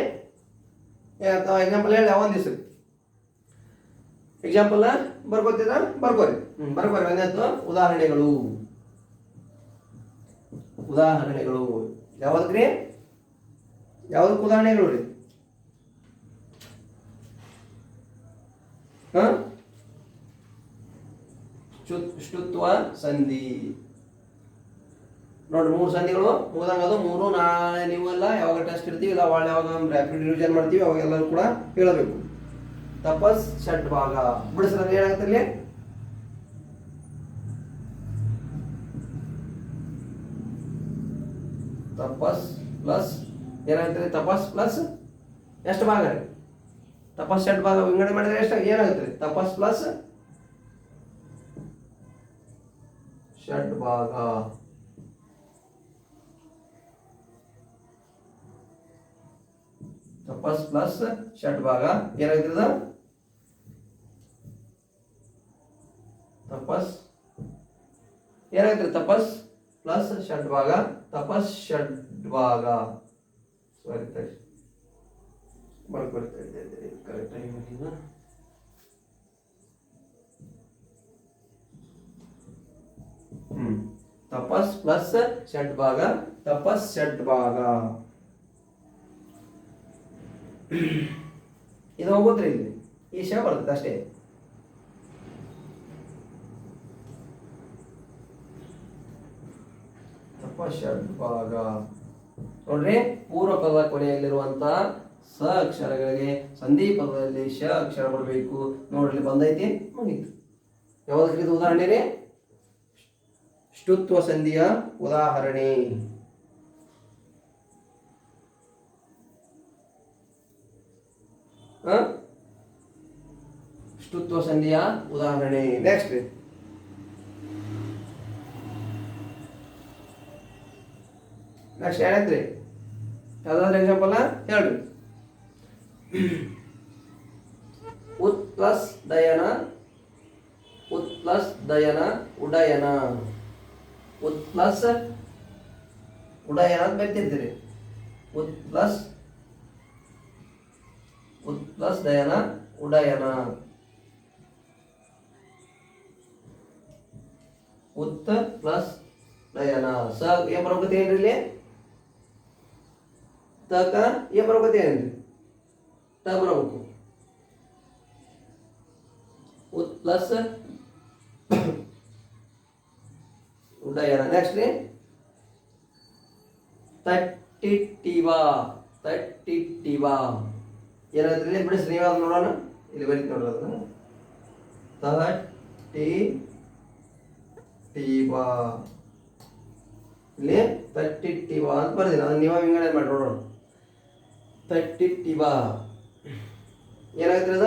ಎಕ್ಸಾಂಪಲ್ ಹೇಳಿ ಒಂದು ದಿವಸ ಎಕ್ಸಾಂಪಲ್ ಬರ್ಕೋತಿದ್ರ ಬರ್ಕೋರಿ. ಬರ್ಕೋರಿ. ಒಂದತ್ತು ಉದಾಹರಣೆಗಳು. ಉದಾಹರಣೆಗಳು ಯಾವ್ದ್ರಿ? ಯಾವ್ದಕ್ಕೆ ಉದಾಹರಣೆಗಳು ರೀ? ಷ್ಟುತ್ವ ಸಂಧಿ ನೋಡಿ. 3 ಸಂಧಿಗಳು ಮುಗಿದಂಗ ಅದು 3. ನಾಳೆ ನೀವೆಲ್ಲ ಯಾವಾಗ ಟೆಸ್ಟ್ ಇರ್ತೀವಿ, ಇಲ್ಲ ಒಳ್ಳೆ ಯಾವಾಗ ರ್ಯಾಪಿಡ್ ರಿವಿಷನ್ ಮಾಡ್ತೀವಿ, ಅವಾಗ ಎಲ್ಲರೂ ಕೂಡ ಹೇಳಬೇಕು. ತಪಸ್ ಷಟ್ ಭಾಗ ಬಿಡಿಸಿದ್ರೆ ಏನಾಗುತ್ತೆ? ಇಲ್ಲಿ ತಪಸ್ ಪ್ಲಸ್ ಏನಾಗುತ್ತೆ? ತಪಸ್ ಪ್ಲಸ್ ಎಷ್ಟು ಭಾಗ ರೀ? ತಪಸ್ ಷಟ್ ಭಾಗ ವಿಂಗಡಣೆ ಮಾಡಿದ್ರೆ ಎಷ್ಟು ಏನಾಗುತ್ತೆ? ತಪಸ್ ಪ್ಲಸ್ ಷಡ್ಭಾಗ. ತಪಸ್ ಪ್ಲಸ್ ಷಡ್ಭಾಗ ಏನಾಗ್ತದ? ತಪಸ್ ಏನಾಗ್ತದೆ? ತಪಸ್ ಪ್ಲಸ್ ಷಡ್ಭಾಗ, ತಪಸ್ ಷಡ್ಭಾಗ. ಸಾರಿ ಬರ್ಕೊಳ್ತಾ ಇದ್ದೇನೆ ಕರೆಕ್ಟ್ ಆಗಿ. ತಪಸ್ ಪ್ಲಸ್ ಷಡ್ಭಾಗ, ತಪಸ್ ಷಡ್ಭಾಗ. ಇದು ಹೋಗೋದ್ರಿ ಇಲ್ಲಿ ಈ ಶ ಬರ್ತದೆ ಅಷ್ಟೇ. ತಪಸ್ ಷಡ್ಭಾಗ ನೋಡ್ರಿ, ಪೂರ್ವ ಪದ ಕೊನೆಯಲ್ಲಿರುವಂತಹ ಸ ಅಕ್ಷರಗಳಿಗೆ ಸಂಧಿ ಪದದಲ್ಲಿ ಶ ಅಕ್ಷರ ಬರಬೇಕು. ನೋಡ್ರಿ ಬಂದೈತಿ, ಮುಗೀತು. ಯಾವ್ದಕ್ಕೆ ಇದು ಉದಾಹರಣೆ ರೀ? ಷ್ಟುತ್ವ ಸಂಧಿಯ ಉದಾಹರಣೆ. ಷ್ಟುತ್ವ ಸಂಧಿಯ ಉದಾಹರಣೆ. ನೆಕ್ಸ್ಟ್ ಏನೈತ್ರಿ? ಯಾವ್ದಾದ್ರು ಎಕ್ಸಾಂಪಲ್ ಹೇಳ್ರಿ. ಉತ್ ಪ್ಲಸ್ ದಯನ, ಉತ್ ಪ್ಲಸ್ ದಯನ ಉಡಯನ. ಉತ್ ಪ್ಲಸ್ ಉಡಯನ ಅಂತ ಬರ್ತಿರ್ತೀರಿ. ಉತ್ ಪ್ಲಸ್ ದಯನ ಉಡಯನ. ಉತ್ ಪ್ಲಸ್ ದಯನ. ಸ ಏನ್ ಬರೋಕತಿ ಏನ್ರಿ ಇಲ್ಲಿ? ತಕ ಏನ್ ಬರೋಕತಿ ಏನ್ರಿ? ಟ ಬರಬೇಕು. ಉತ್ ಪ್ಲಸ್ ಉಡಯನ. ನೆಕ್ಸ್ಟ್ ರೀ ತಟ್ಟಿಟ್ಟಿವ. ತಟ್ಟಿಟ್ಟಿವ ಏನಾದ್ರಿ? ಬಿಡಿಸ್ರಿ ನೀವಾದ್ರು ನೋಡೋಣ. ಇಲ್ಲಿ ಬರೀತಿ ನೋಡ್ರಿ ಅದನ್ನ. ತಟ್ಟಿಟ್ಟಿವ. ಇಲ್ಲಿ ತಟ್ಟಿಟ್ಟಿವ ಅಂತ ಬರ್ತೀನಿ. ಅದನ್ನ ನೀವ ವಿಂಗಡಣೆ ಮಾಡಿ ನೋಡೋಣ. ತಟ್ಟಿಟ್ಟಿವ ಏನಾಗ್ತದ?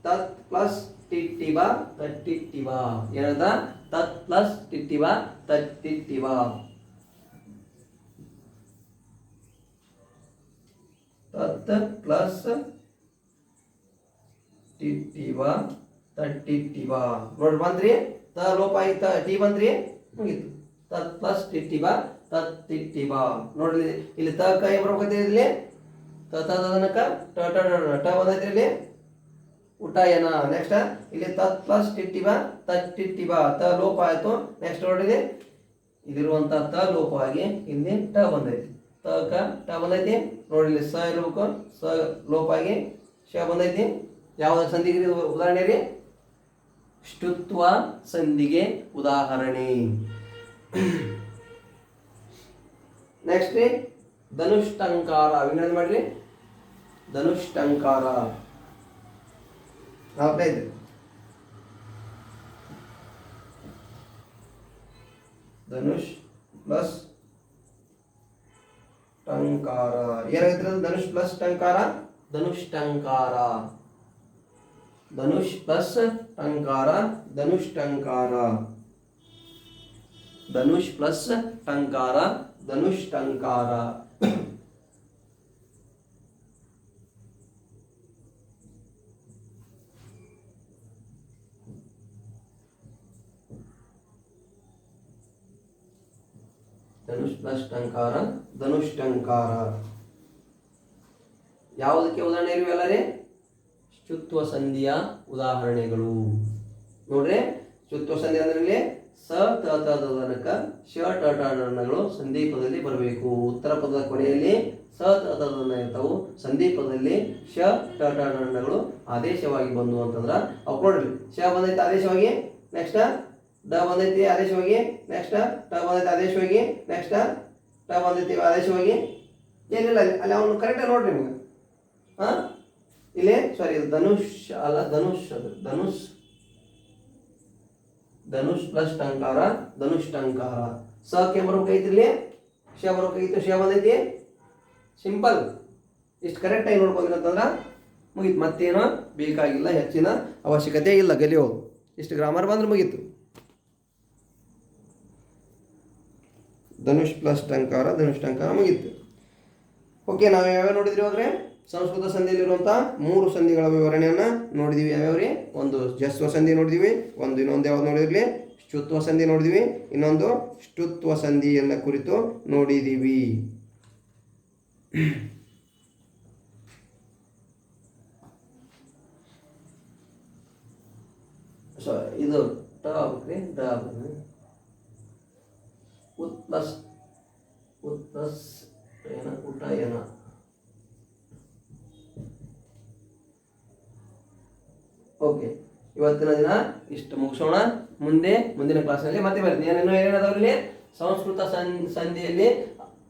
ತತ್ ಪ್ಲಸ್ ಟಿಟ್ಟಿವ, ತಟ್ಟಿಟ್ಟಿವ. ಏನದ? ತತ್ ಪ್ಲಸ್ ಟಿಟ್ಟಿವ, ತಟ್ಟಿಟ್ಟಿವ. ತತ್ ಪ್ಲಸ್ ಟಿಟ್ಟಿವ, ತಟ್ಟಿಟ್ಟಿವ. ನೋಡ್ರಿ ಬಂದ್ರಿ, ತ ಲೋಪ ಆಯ್ತ, ಟಿ ಬಂದ್ರಿ, ಮುಗೀತು. ತತ್ ಪ್ಲಸ್ ಟಿಟ್ಟಿವ, ತತ್ತಿಟ್ಟಿವ. ನೋಡ್ರಿ ಇಲ್ಲಿ ತ ಕ ಏನ್ ಬರ್ಬೇಕಂತ ಇಲ್ಲಿ? ತನಕ ಟ ಬಂದೈತ್ರಿ ಇಲ್ಲಿ ಉಟಾಯನ. ನೆಕ್ಸ್ಟ್ ಇಲ್ಲಿ ತತ್ ಪ್ಲಸ್ ಟಿಟ್ಟಿವ, ತಟ್ಟಿಟ್ಟಿವ. ತ ಲೋಪ ಆಯ್ತು. ನೆಕ್ಸ್ಟ್ ನೋಡ್ರಿ ಇದಿರುವಂತ ತ ಲೋಪ ಆಗಿ ಇಲ್ಲಿ ಟ ಬಂದೈತಿ. ತ ಕ ಟ ಬಂದೈತಿ. ನೋಡಿ ಇಲ್ಲಿ ಸ ಇರ್ಬೇಕು, ಸ ಲೋಪ ಆಗಿ ಶ ಬಂದೈತಿ. ಯಾವ್ದು ಸಂಧಿಗೆ ಉದಾಹರಣೆ ರೀ? ಷ್ಟುತ್ವ ಸಂಧಿಗೆ ಉದಾಹರಣೆ. ನೆಕ್ಸ್ಟ್ ರೀ ಧನುಷ್ಟಂಕಾರ. ವಿಂಗಡಣೆ ಮಾಡ್ರಿ. ಧನುಷ್ಟಂಕಾರ 45. ಧನುಷ್ ಪ್ಲಸ್ ಟಂಕಾರ ಏನಾಗೈತ್ರಿ? ಧನುಷ್ ಪ್ಲಸ್ ಟಂಕಾರ, ಧನುಷ್ಟಂಕಾರ. ಧನುಷ್ ಪ್ಲಸ್ ಟಂಕಾರ, ಧನುಷ್ಟಂಕಾರ. ಧನುಷ್ ಪ್ಲಸ್ ಟಂಕಾರ, ಧನುಷ್ಟಂಕಾರ. ಧನುಷ್ ಪ್ಲಸ್ ಟಂಕಾರ, ಧನುಷ್ಟಂಕಾರ. ಯಾವುದಕ್ಕೆ ಉದಾಹರಣೆ ಇರುವೆಲ್ಲ ರೀ? ಷ್ಟುತ್ವ ಸಂಧಿಯ ಉದಾಹರಣೆಗಳು. ನೋಡ್ರಿ, ಷ್ಟುತ್ವ ಸಂಧಿ ಅಂದ್ರೆ ಇಲ್ಲಿ ಸ ತ ತನಕ ಶ ಟ ಗಳು ಸಂಧಿ ಪದದಲ್ಲಿ ಬರಬೇಕು. ಉತ್ತರ ಪದದ ಕೊನೆಯಲ್ಲಿ ಸ ತ ಇರ್ತಾವು. ಸಂಧಿ ಪದದಲ್ಲಿ ಶ ಟ ಗಳು ಆದೇಶವಾಗಿ ಬಂದು ಅಂತಂದ್ರ ಅವ್ ನೋಡ್ರಿ, ಶ ಬಂದೈತಿ ಆದೇಶವಾಗಿ, ನೆಕ್ಸ್ಟ್ ಡ ಬಂದೈತಿ ಆದೇಶವಾಗಿ, ನೆಕ್ಸ್ಟ್ ಟ ಬಂದೈತಿ ಆದೇಶವಾಗಿ, ನೆಕ್ಸ್ಟ್ ಟ ಬಂದೈತಿ ಆದೇಶವಾಗಿ. ಏನಿಲ್ಲ ಅಲ್ಲಿ ಅವನು ಕರೆಕ್ಟಾಗಿ ನೋಡ್ರಿ ನಿಮ್ಗೆ. ಇಲ್ಲಿ ಸಾರಿ ಧನುಷ್ ಅಲ್ಲ, ಧನುಷ್ ಅದು ಧನುಷ್. ಧನುಷ್ ಪ್ಲಸ್ ಟಂಕಾರ, ಧನುಷ್ಟಂಕಾರ. ಸ ಕೆ ಬರ್ಬೇಕೈತಿ, ಇಲ್ಲಿ ಶ ಬರ್ಬೇಕಾಗಿತ್ತು, ಶ ಬಂದೈತಿ. ಸಿಂಪಲ್. ಇಷ್ಟು ಕರೆಕ್ಟಾಗಿ ನೋಡ್ಕೊಂಡ್ರಿ ಅಂತಂದ್ರ ಮುಗೀತು. ಮತ್ತೇನೋ ಬೇಕಾಗಿಲ್ಲ, ಹೆಚ್ಚಿನ ಅವಶ್ಯಕತೆ ಇಲ್ಲ ಕಲಿಯೋದು. ಇಷ್ಟು ಗ್ರಾಮರ್ ಬಂದ್ರೆ ಮುಗೀತು. ಧನುಷ್ ಪ್ಲಸ್ ಟಂಕಾರ, ಧನುಷ್ ಟಂಕಾರ ಮುಗೀತು. ಓಕೆ, ನಾವು ಯಾವ್ಯಾವ ನೋಡಿದ್ರಿ ಇವಾಗ್ರೆ? ಸಂಸ್ಕೃತ ಸಂಧಿಯಲ್ಲಿರುವಂಥ 3 ಸಂಧಿಗಳ ವಿವರಣೆಯನ್ನು ನೋಡಿದೀವಿ. ಯಾವ್ಯಾವ್ರಿ? ಒಂದು ಜಸ್ವ ಸಂಧಿ ನೋಡಿದೀವಿ, ಇನ್ನೊಂದು ಯಾವ್ದು ನೋಡಿದ್ರಿ? ಶ್ಚುತ್ವ ಸಂಧಿ ನೋಡಿದೀವಿ, ಇನ್ನೊಂದು ಷ್ಟುತ್ವ ಸಂಧಿಯನ್ನು ಕುರಿತು ನೋಡಿದೀವಿ. ಇದು ಟ ಆಗ್ಬೇಕ್ರಿ, ಡ ಆಗ್ಬೇಕು. ಉತ್ ಪ್ಲಸ್ ಏನ ಊಟ ಏನ. ಓಕೆ, ಇವತ್ತಿನ ದಿನ ಇಷ್ಟು ಮುಗಿಸೋಣ. ಮುಂದಿನ ಕ್ಲಾಸ್ನಲ್ಲಿ ಮತ್ತೆ ಬರ್ತೀನಿ. ಏನೇನದಾವ್ರಲ್ಲಿ? ಸಂಸ್ಕೃತ ಸಂಧಿಯಲ್ಲಿ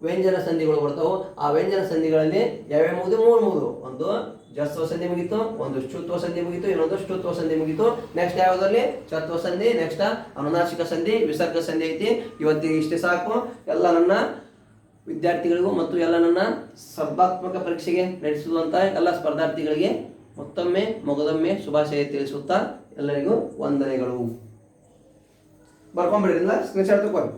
ವ್ಯಂಜನ ಸಂಧಿಗಳು ಬರ್ತಾವೆ. ಆ ವ್ಯಂಜನ ಸಂಧಿಗಳಲ್ಲಿ ಯಾವ್ಯಾವ ಮುಗಿದು? 3 ಮುಗಿದು. ಒಂದು ಜಸ್ವ ಸಂಧಿ ಮುಗೀತು, ಒಂದು ಶ್ಚುತ್ವ ಸಂಧಿ ಮುಗೀತು, ಇನ್ನೊಂದು ಷ್ಟುತ್ವ ಸಂಧಿ ಮುಗೀತು. ನೆಕ್ಸ್ಟ್ ಯಾವುದರಲ್ಲಿ? ಚತ್ವ ಸಂಧಿ. ನೆಕ್ಸ್ಟ್ ಅನುನಾಸಿಕ ಸಂಧಿ, ವಿಸರ್ಗ ಸಂಧಿ ಐತಿ. ಇವತ್ತಿಗೆ ಇಷ್ಟೇ ಸಾಕು. ಎಲ್ಲ ನನ್ನ ವಿದ್ಯಾರ್ಥಿಗಳಿಗೂ ಮತ್ತು ಎಲ್ಲ ನನ್ನ ಸ್ಪರ್ಧಾತ್ಮಕ ಪರೀಕ್ಷೆಗೆ ನಡೆಸುವಂಥ ಎಲ್ಲ ಸ್ಪರ್ಧಾರ್ಥಿಗಳಿಗೆ ಮತ್ತೊಮ್ಮೆ ಮೊದಲೊಮ್ಮೆ ಶುಭಾಶಯ ತಿಳಿಸುತ್ತಾ ಎಲ್ಲರಿಗೂ ವಂದನೆಗಳು. ಬರ್ಕೊಂಡ್ಬಿಡ್ರಿ, ಸ್ಕ್ರೀನ್ ಶಾಟ್ ತಗೊಂಡು.